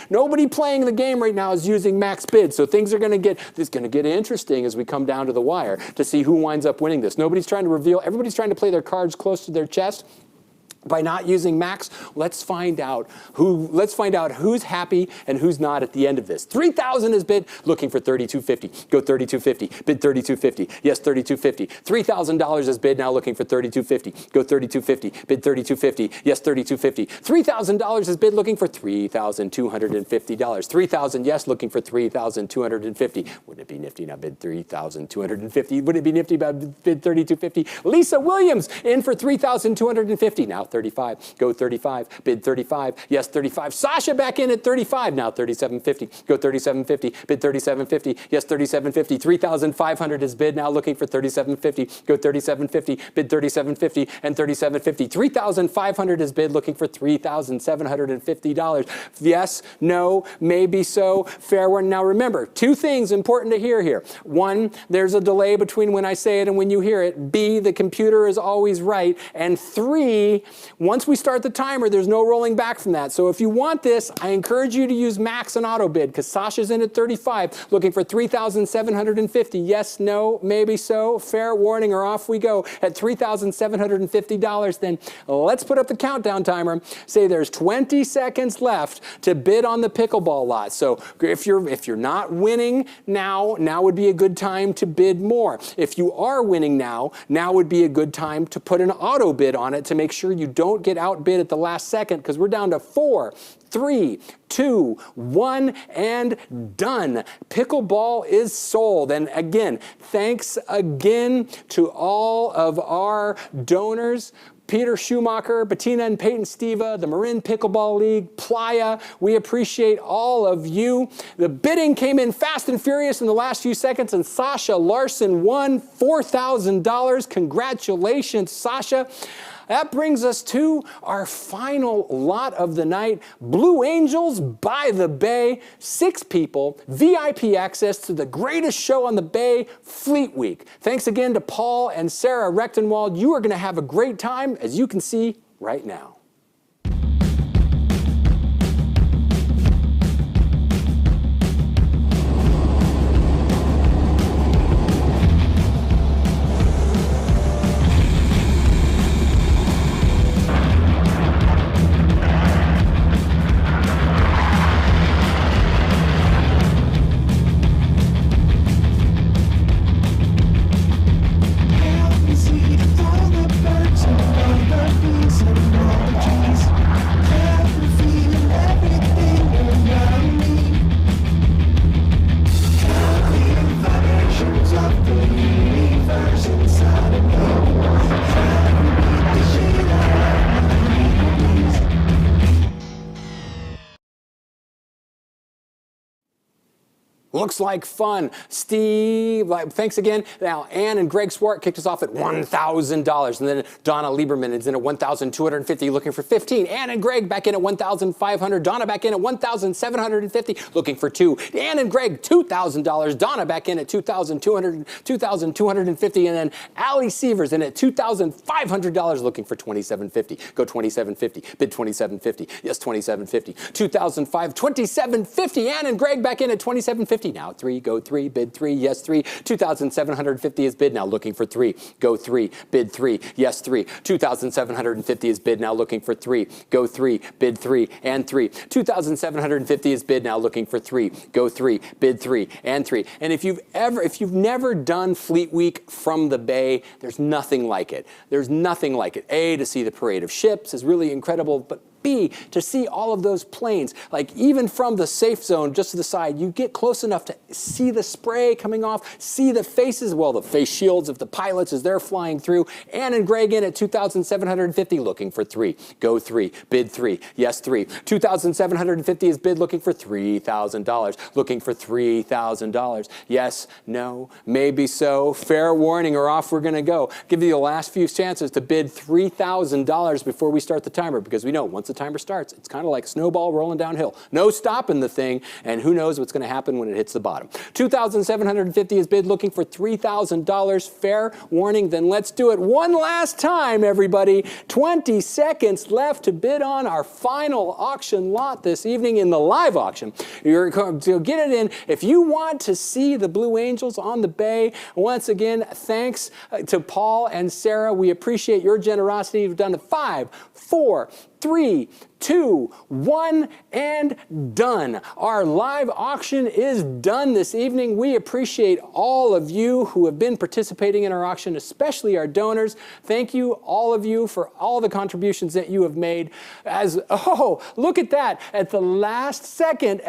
playing the game right now is using max bid, so things are going to get interesting as we come down to the wire to see who winds up winning this. Nobody's trying to reveal. Everybody's trying to play their cards close to their chest. By not using max, let's find out who's happy and who's not at the end of this. $3,000 is bid, looking for $3,250. Go $3,250. Bid $3,250. Yes, $3,250. $3,000 is bid, now looking for $3,250. Go $3,250. Bid $3,250. Yes, $3,250. $3,000 is bid, looking for $3,250. $3,000, yes, looking for $3,250. Wouldn't it be nifty now? Bid $3,250. Wouldn't it be nifty about bid $3,250? Lisa Williams in for $3,250. Now $35. Go $35. Bid $35. Yes, $35. Sasha back in at $35. Now $37.50. Go $37.50. Bid $37.50. Yes, $37.50. $3,500 is bid. Now looking for $37.50. Go $37.50. Bid $37.50 and $37.50. $3,500 is bid. Looking for $3,750. Yes, no, maybe so. Fair one. Now remember, 2 things important to hear here. 1, there's a delay between when I say it and when you hear it. B, the computer is always right. And 3, once we start the timer, there's no rolling back from that. So if you want this, I encourage you to use max and auto bid because Sasha's in at 35, looking for $3,750. Yes, no, maybe so. Fair warning, or off we go at $3,750. Then let's put up the countdown timer. Say there's 20 seconds left to bid on the pickleball lot. So if you're not winning now would be a good time to bid more. If you are winning now would be a good time to put an auto bid on it to make sure you don't get outbid at the last second, because we're down to 4, 3, 2, 1, and done. Pickleball is sold. And again, thanks again to all of our donors. Peter Schumacher, Bettina and Peyton Steva, the Marin Pickleball League, Playa. We appreciate all of you. The bidding came in fast and furious in the last few seconds, and Sasha Larson won $4,000. Congratulations, Sasha. That brings us to our final lot of the night. Blue Angels by the Bay, 6 people, VIP access to the greatest show on the Bay, Fleet Week. Thanks again to Paul and Sarah Rechtenwald. You are going to have a great time, as you can see right now. Help me see Looks like fun. Steve, thanks again. Now, Ann and Greg Swart kicked us off at $1,000. And then Donna Lieberman is in at $1,250, looking for 15. Ann and Greg back in at $1,500. Donna back in at $1,750, looking for 2. Ann and Greg, $2,000. Donna back in at $2,250. And then Allie Sievers in at $2,500, looking for $2,750. Go $2,750. Bid $2,750. Yes, $2,750. $2,750. Ann and Greg back in at $2,750. Now 3, go 3, bid 3, yes 3. $2,750 is bid, now looking for 3. Go 3, bid 3, yes 3. $2,750 is bid, now looking for 3. Go 3, bid 3, and 3. $2,750 is bid, now looking for 3. Go 3, bid 3, and 3. And if you've never done Fleet Week from the Bay, there's nothing like it. There's nothing like it. A, to see the parade of ships is really incredible, but B, to see all of those planes, like even from the safe zone just to the side, you get close enough to see the spray coming off, see the faces, well, the face shields of the pilots as they're flying through. Ann and Greg in at $2,750, looking for 3. Go 3, bid 3, yes 3. $2,750 is bid, looking for $3,000, looking for $3,000. Yes, no, maybe so. Fair warning or off we're going to go. Give you the last few chances to bid $3,000 before we start the timer, because we know once the timer starts, it's kind of like a snowball rolling downhill. No stopping the thing, and who knows what's going to happen when it hits the bottom. $2,750 is bid, looking for $3,000. Fair warning, then let's do it one last time, everybody. 20 seconds left to bid on our final auction lot this evening in the live auction. You're going to get it in. If you want to see the Blue Angels on the Bay, once again, thanks to Paul and Sarah. We appreciate your generosity. You've done it. 5, 4, 3, 2, 1, and done. Our live auction is done this evening. We appreciate all of you who have been participating in our auction, especially our donors. Thank you, all of you, for all the contributions that you have made. Oh, look at that. At the last second,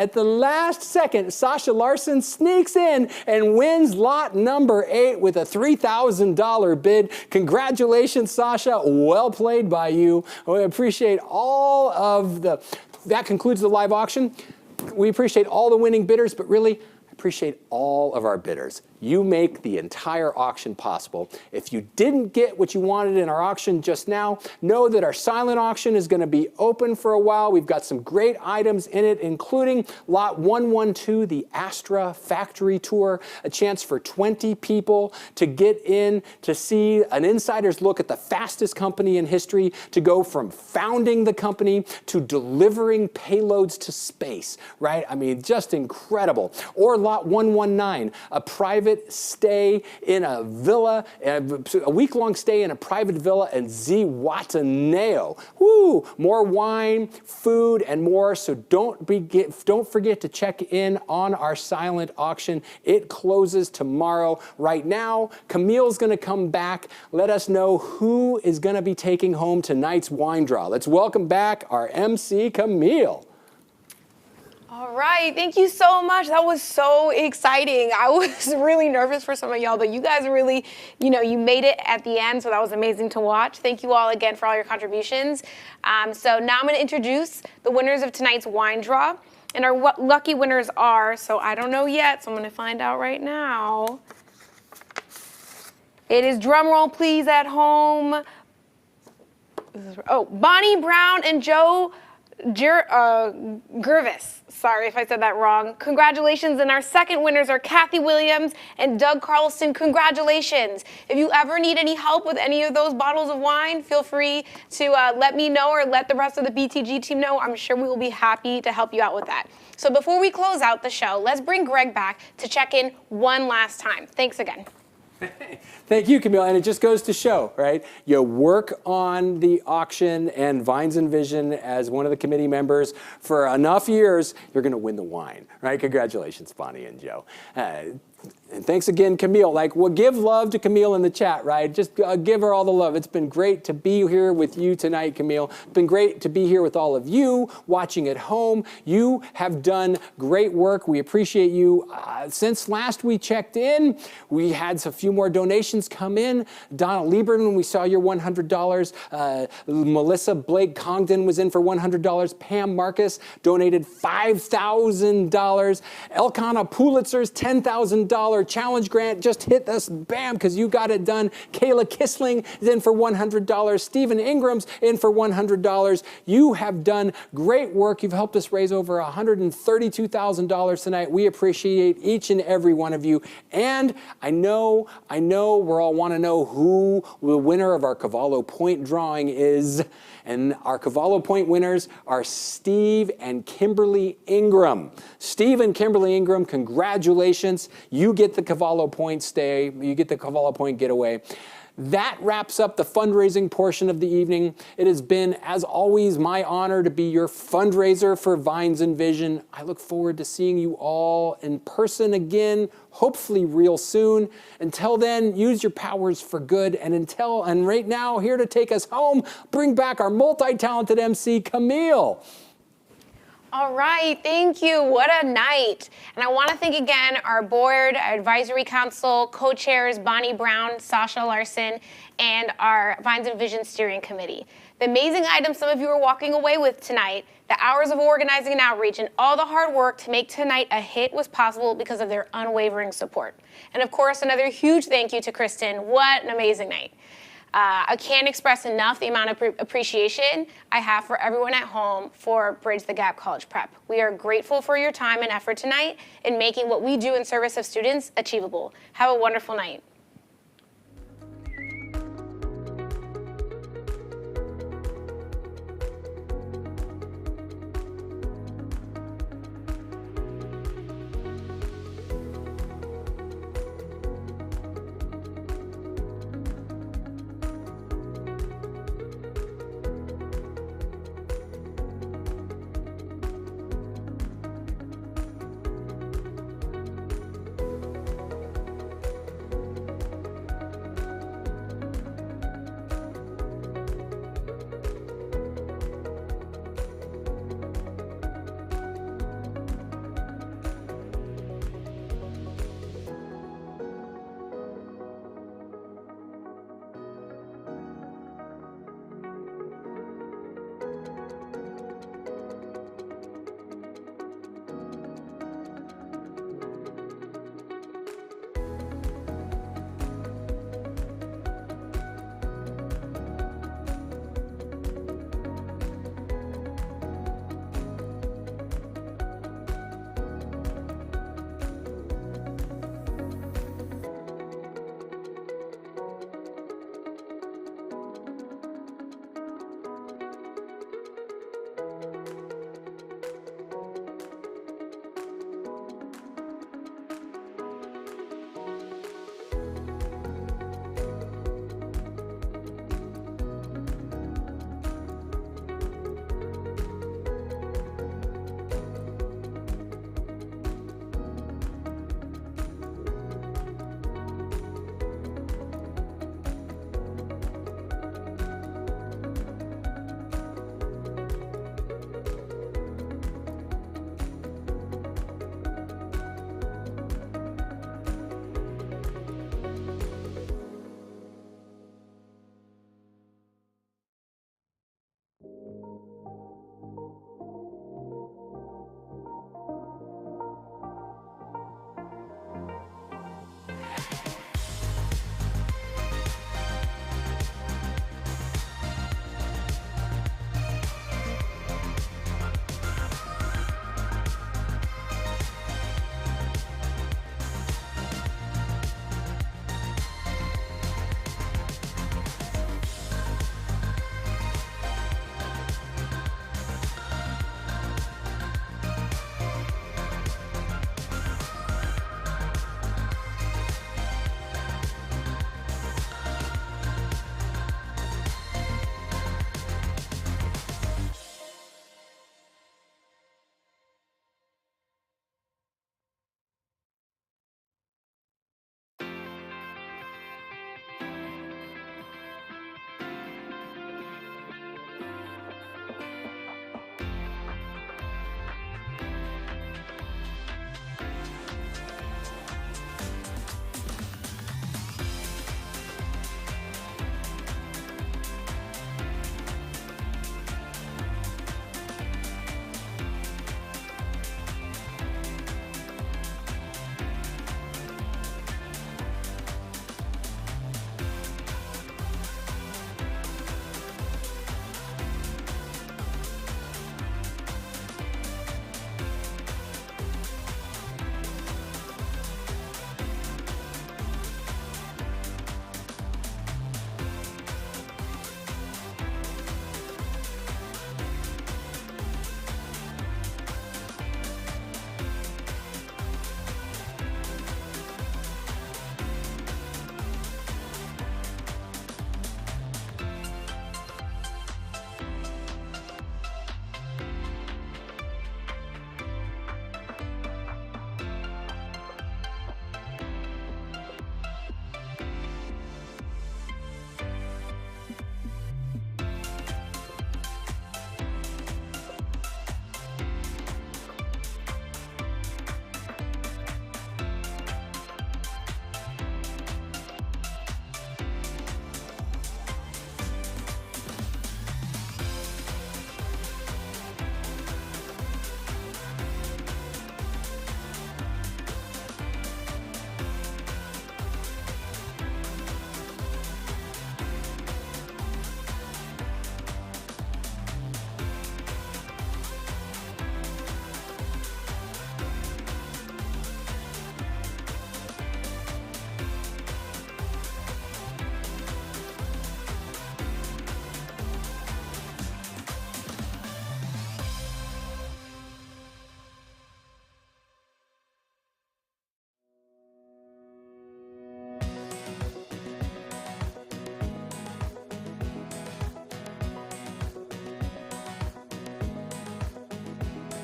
Sasha Larson sneaks in and wins lot number 8 with a $3,000 bid. Congratulations, Sasha. Well played by you. We appreciate all of that concludes the live auction. We appreciate all the winning bidders, but really appreciate all of our bidders. You make the entire auction possible. If you didn't get what you wanted in our auction just now, know that our silent auction is going to be open for a while. We've got some great items in it, including lot 112, the Astra factory tour, a chance for 20 people to get in to see an insider's look at the fastest company in history, to go from founding the company to delivering payloads to space, right? I mean, just incredible. Or lot 119, a private stay in a villa, a week-long stay in a private villa in Zihuatanejo. Woo! More wine, food, and more. So don't forget to check in on our silent auction. It closes tomorrow. Right now, Camille's going to come back. Let us know who is going to be taking home tonight's wine draw. Let's welcome back our MC, Camille. All right, thank you so much. That was so exciting. I was really nervous for some of y'all, but you guys really, you made it at the end, so that was amazing to watch. Thank you all again for all your contributions. So now I'm going to introduce the winners of tonight's wine draw. And our lucky winners are, so I don't know yet, so I'm going to find out right now. It is, drum roll please at home. Bonnie Brown and Joe Gervis. Sorry if I said that wrong. Congratulations. And our second winners are Kathy Williams and Doug Carlson. Congratulations. If you ever need any help with any of those bottles of wine, feel free to let me know or let the rest of the BTG team know. I'm sure we will be happy to help you out with that. So before we close out the show, let's bring Greg back to check in one last time. Thanks again. Thank you, Camille. And it just goes to show, right? You work on the auction and Vines and Vision as one of the committee members for enough years, you're going to win the wine, right? Congratulations, Bonnie and Joe. And thanks again, Camille. Well, give love to Camille in the chat, right? Just give her all the love. It's been great to be here with you tonight, Camille. It's been great to be here with all of you watching at home. You have done great work. We appreciate you. Since last we checked in, we had a few more donations come in. Donna Lieberman, we saw your $100. Melissa Blake Congdon was in for $100. Pam Marcus donated $5,000. Elkanah Pulitzer's $10,000 challenge grant just hit us, bam, because you got it done. Kayla Kissling is in for $100. Stephen Ingram's in for $100. You have done great work. You've helped us raise over $132,000 tonight. We appreciate each and every one of you. And I know we're all want to know who the winner of our Cavallo Point drawing is. And our Cavallo Point winners are Steve and Kimberly Ingram. Steve and Kimberly Ingram, congratulations. You get the Cavallo Point stay. You get the Cavallo Point getaway. That wraps up the fundraising portion of the evening. It has been, as always, my honor to be your fundraiser for Vines and Vision. I look forward to seeing you all in person again, hopefully real soon. Until then, use your powers for good. And right now, here to take us home, bring back our multi-talented MC, Camille. All right, thank you. What a night. And I want to thank again our board, our advisory council, co-chairs Bonnie Brown, Sasha Larson, and our Vines and Vision steering committee. The amazing items some of you are walking away with tonight, the hours of organizing and outreach, and all the hard work to make tonight a hit was possible because of their unwavering support. And of course, another huge thank you to Kristen. What an amazing night. I can't express enough the amount of appreciation I have for everyone at home for Bridge the Gap College Prep. We are grateful for your time and effort tonight in making what we do in service of students achievable. Have a wonderful night.